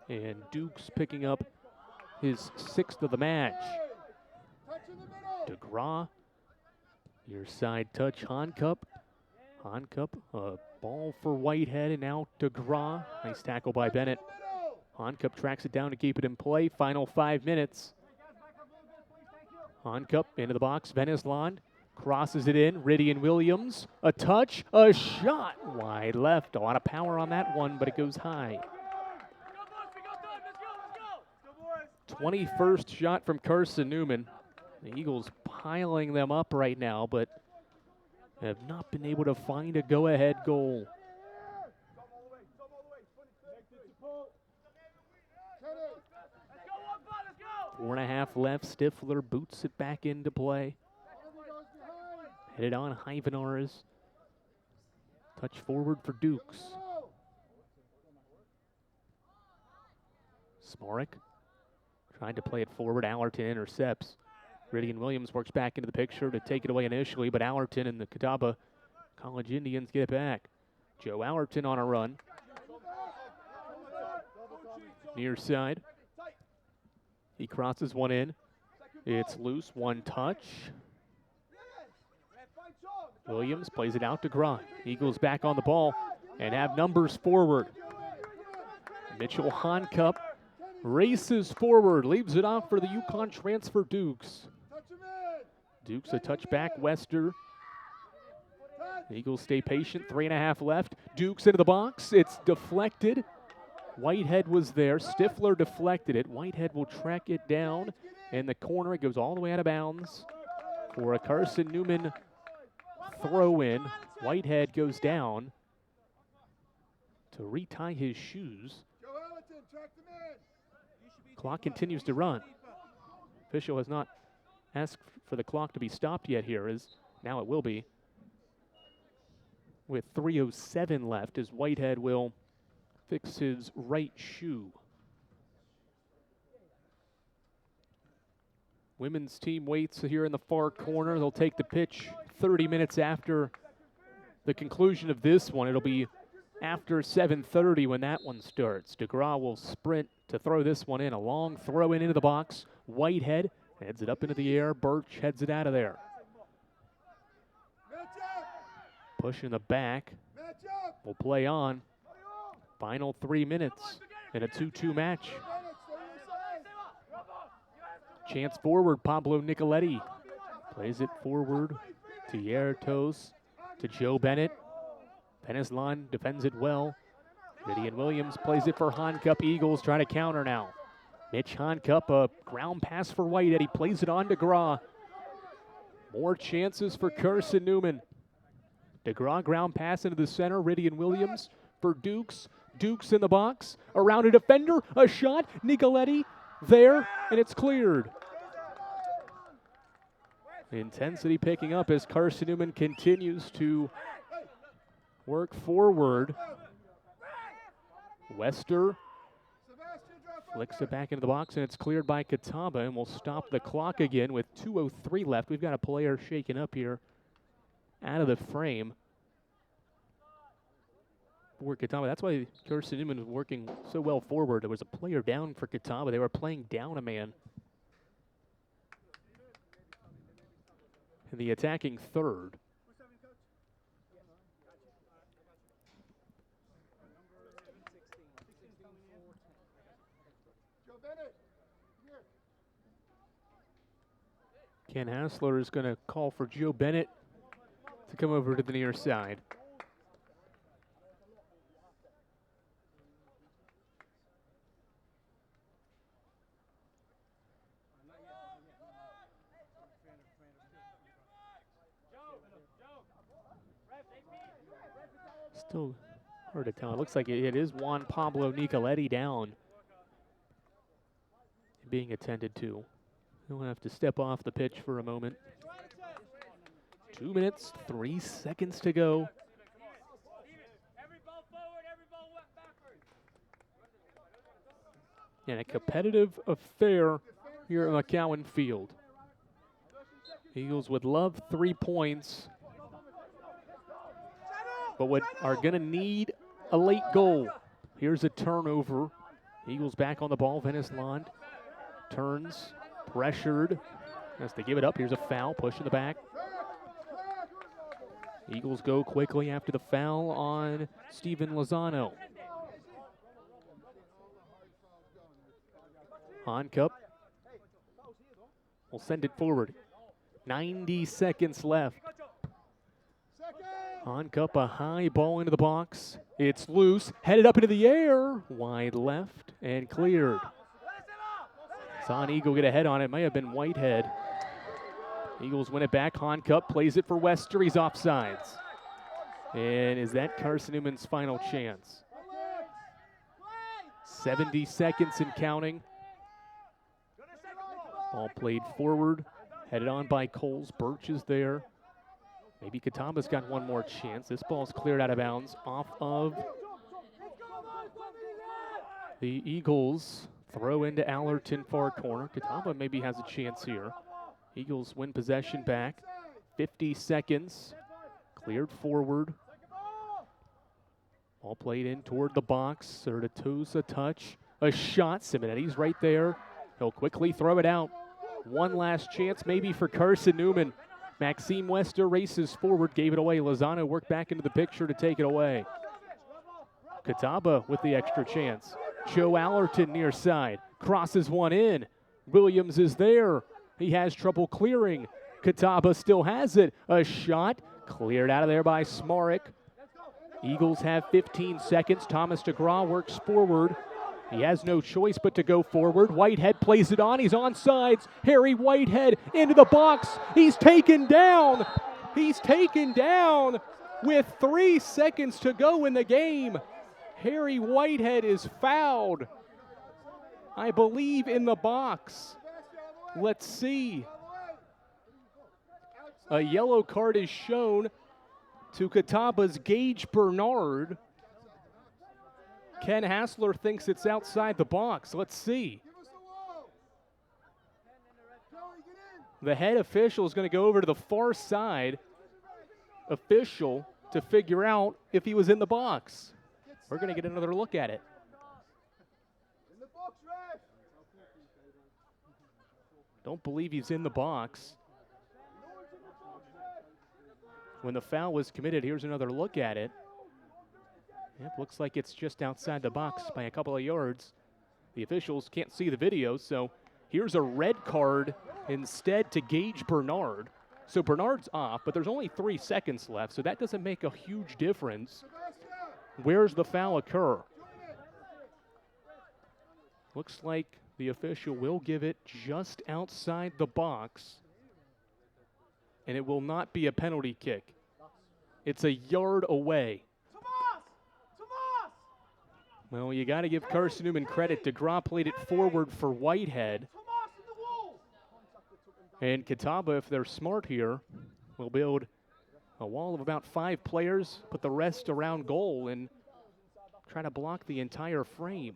And Dukes picking up his 6th of the match. DeGraw, near side touch, Honcup. Honcup, a ball for Whitehead, and now DeGraw. Nice tackle by Bennett. Honcup tracks it down to keep it in play. Final 5 minutes. Honcup into the box. Veneslon crosses it in. Ridian Williams, a touch, a shot. Wide left. A lot of power on that one, but it goes high. 21st shot from Carson-Newman. The Eagles piling them up right now, but have not been able to find a go-ahead goal. Four and a half left. Stifler boots it back into play. Headed on Hyvenars. Touch forward for Dukes. Smorik trying to play it forward. Allerton intercepts. Ridian Williams works back into the picture to take it away initially, but Allerton and the Catawba College Indians get it back. Joe Allerton on a run. Near side. He crosses one in. It's loose, one touch. Williams plays it out to Grant. Eagles back on the ball and have numbers forward. Mitchell Honcup races forward, leaves it off for the UConn transfer Dukes. Dukes a touchback, Wester. The Eagles stay patient, 3.5 left. Dukes into the box, it's deflected. Whitehead was there, Stifler deflected it. Whitehead will track it down in the corner. It goes all the way out of bounds for a Carson-Newman throw in. Whitehead goes down to retie his shoes. Clock continues to run. Official has not asked for the clock to be stopped yet here, as now it will be. With 3:07 left, as Whitehead will fix his right shoe. Women's team waits here in the far corner. They'll take the pitch 30 minutes after the conclusion of this one. It'll be after 7:30 when that one starts. DeGraw will sprint to throw this one in. A long throw in into the box. Whitehead heads it up into the air. Birch heads it out of there. Push in the back. Will play on. Final 3 minutes in a 2-2 match. Chance forward, Pablo Nicoletti. Plays it forward to Yertos, to Joe Bennett. Veneslon defends it well. Ridian Williams plays it for Honcup. Eagles trying to counter now. Mitch Honcup, a ground pass for Whitehead. He plays it on DeGraw. More chances for Carson-Newman. DeGraw ground pass into the center. Ridian Williams for Dukes. Dukes in the box. Around a defender. A shot. Nicoletti there, and it's cleared. Intensity picking up as Carson-Newman continues to work forward. Wester Flicks it back into the box, and it's cleared by Catawba, and we'll stop the clock again with 2:03 left. We've got a player shaken up here out of the frame for Catawba. That's why Carson-Newman was working so well forward. There was a player down for Catawba. They were playing down a man. And the attacking third. Ken Hassler is going to call for Joe Bennett to come over to the near side. Still hard to tell. It looks like it is Juan Pablo Nicoletti down, being attended to. He'll have to step off the pitch for a moment. 2 minutes, 3 seconds to go. And a competitive affair here at McCowan Field. Eagles would love 3 points, but are going to need a late goal. Here's a turnover. Eagles back on the ball. Venice Lund turns, pressured, has to give it up. Here's a foul, push in the back. Eagles go quickly after the foul on Steven Lozano. Honcup will send it forward. 90 seconds left. Honcup, a high ball into the box. It's loose, headed up into the air. Wide left and cleared. Saw an Eagle get a head on it. May have been Whitehead. Eagles win it back. Honcup plays it for Wester. He's offsides. And is that Carson-Newman's final chance? 70 seconds and counting. Ball played forward, headed on by Coles. Birch is there. Maybe Catawba's got one more chance. This ball's cleared out of bounds off of the Eagles. Throw into Allerton, far corner. Catawba maybe has a chance here. Eagles win possession back. 50 seconds. Cleared forward. Ball played in toward the box. Sertatu's a touch. A shot. Simonetti's right there. He'll quickly throw it out. One last chance maybe for Carson-Newman. Maxime Wester races forward, gave it away. Lozano worked back into the picture to take it away. Catawba with the extra chance. Joe Allerton near side. Crosses one in. Williams is there. He has trouble clearing. Catawba still has it. A shot cleared out of there by Smarek. Eagles have 15 seconds. Thomas DeGraw works forward. He has no choice but to go forward. Whitehead plays it on. He's onside. Harry Whitehead into the box. He's taken down. He's taken down with 3 seconds to go in the game. Harry Whitehead is fouled, I believe, in the box. Let's see. A yellow card is shown to Catawba's Gage Bernard. Ken Hassler thinks it's outside the box. Let's see. The head official is going to go over to the far side official to figure out if he was in the box. We're going to get another look at it. Don't believe he's in the box. When the foul was committed, here's another look at it. Yep, looks like it's just outside the box by a couple of yards. The officials can't see the video, so here's a red card instead to Gage Bernard. So Bernard's off, but there's only 3 seconds left, so that doesn't make a huge difference. Where's the foul occur? Looks like the official will give it just outside the box, and it will not be a penalty kick. It's a yard away. Well, you got to give Carson-Newman credit. DeGraw played it forward for Whitehead. And Catawba, if they're smart here, will build a wall of about 5 players, put the rest around goal, and try to block the entire frame.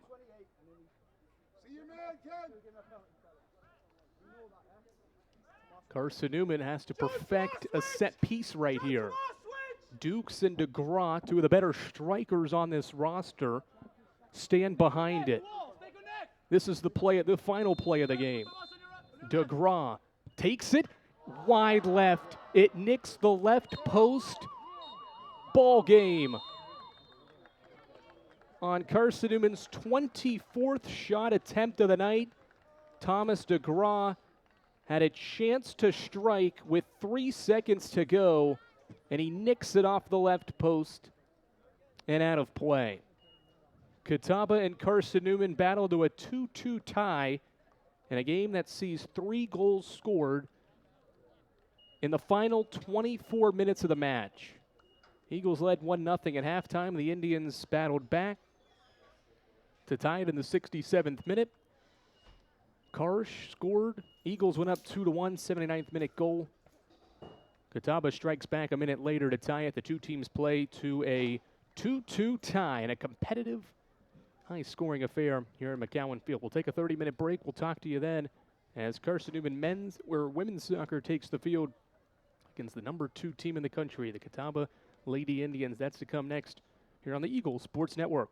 Carson-Newman has to perfect a set piece right here. Dukes and DeGraw, two of the better strikers on this roster, stand behind it. This is the final play of the game. DeGraw takes it wide left. It nicks the left post. Ball game. On Carson-Newman's 24th shot attempt of the night, Thomas DeGraw had a chance to strike with 3 seconds to go, and he nicks it off the left post and out of play. Catawba and Carson-Newman battle to a 2-2 tie in a game that sees 3 goals scored in the final 24 minutes of the match. Eagles led 1-0 at halftime. The Indians battled back to tie it in the 67th minute. Karsh scored. Eagles went up 2-1, 79th minute goal. Catawba strikes back a minute later to tie it. The two teams play to a 2-2 tie in a competitive, high-scoring affair here in McCowan Field. We'll take a 30-minute break. We'll talk to you then as Carson-Newman women's soccer takes the field against the number 2 team in the country, the Catawba Lady Indians. That's to come next here on the Eagles Sports Network.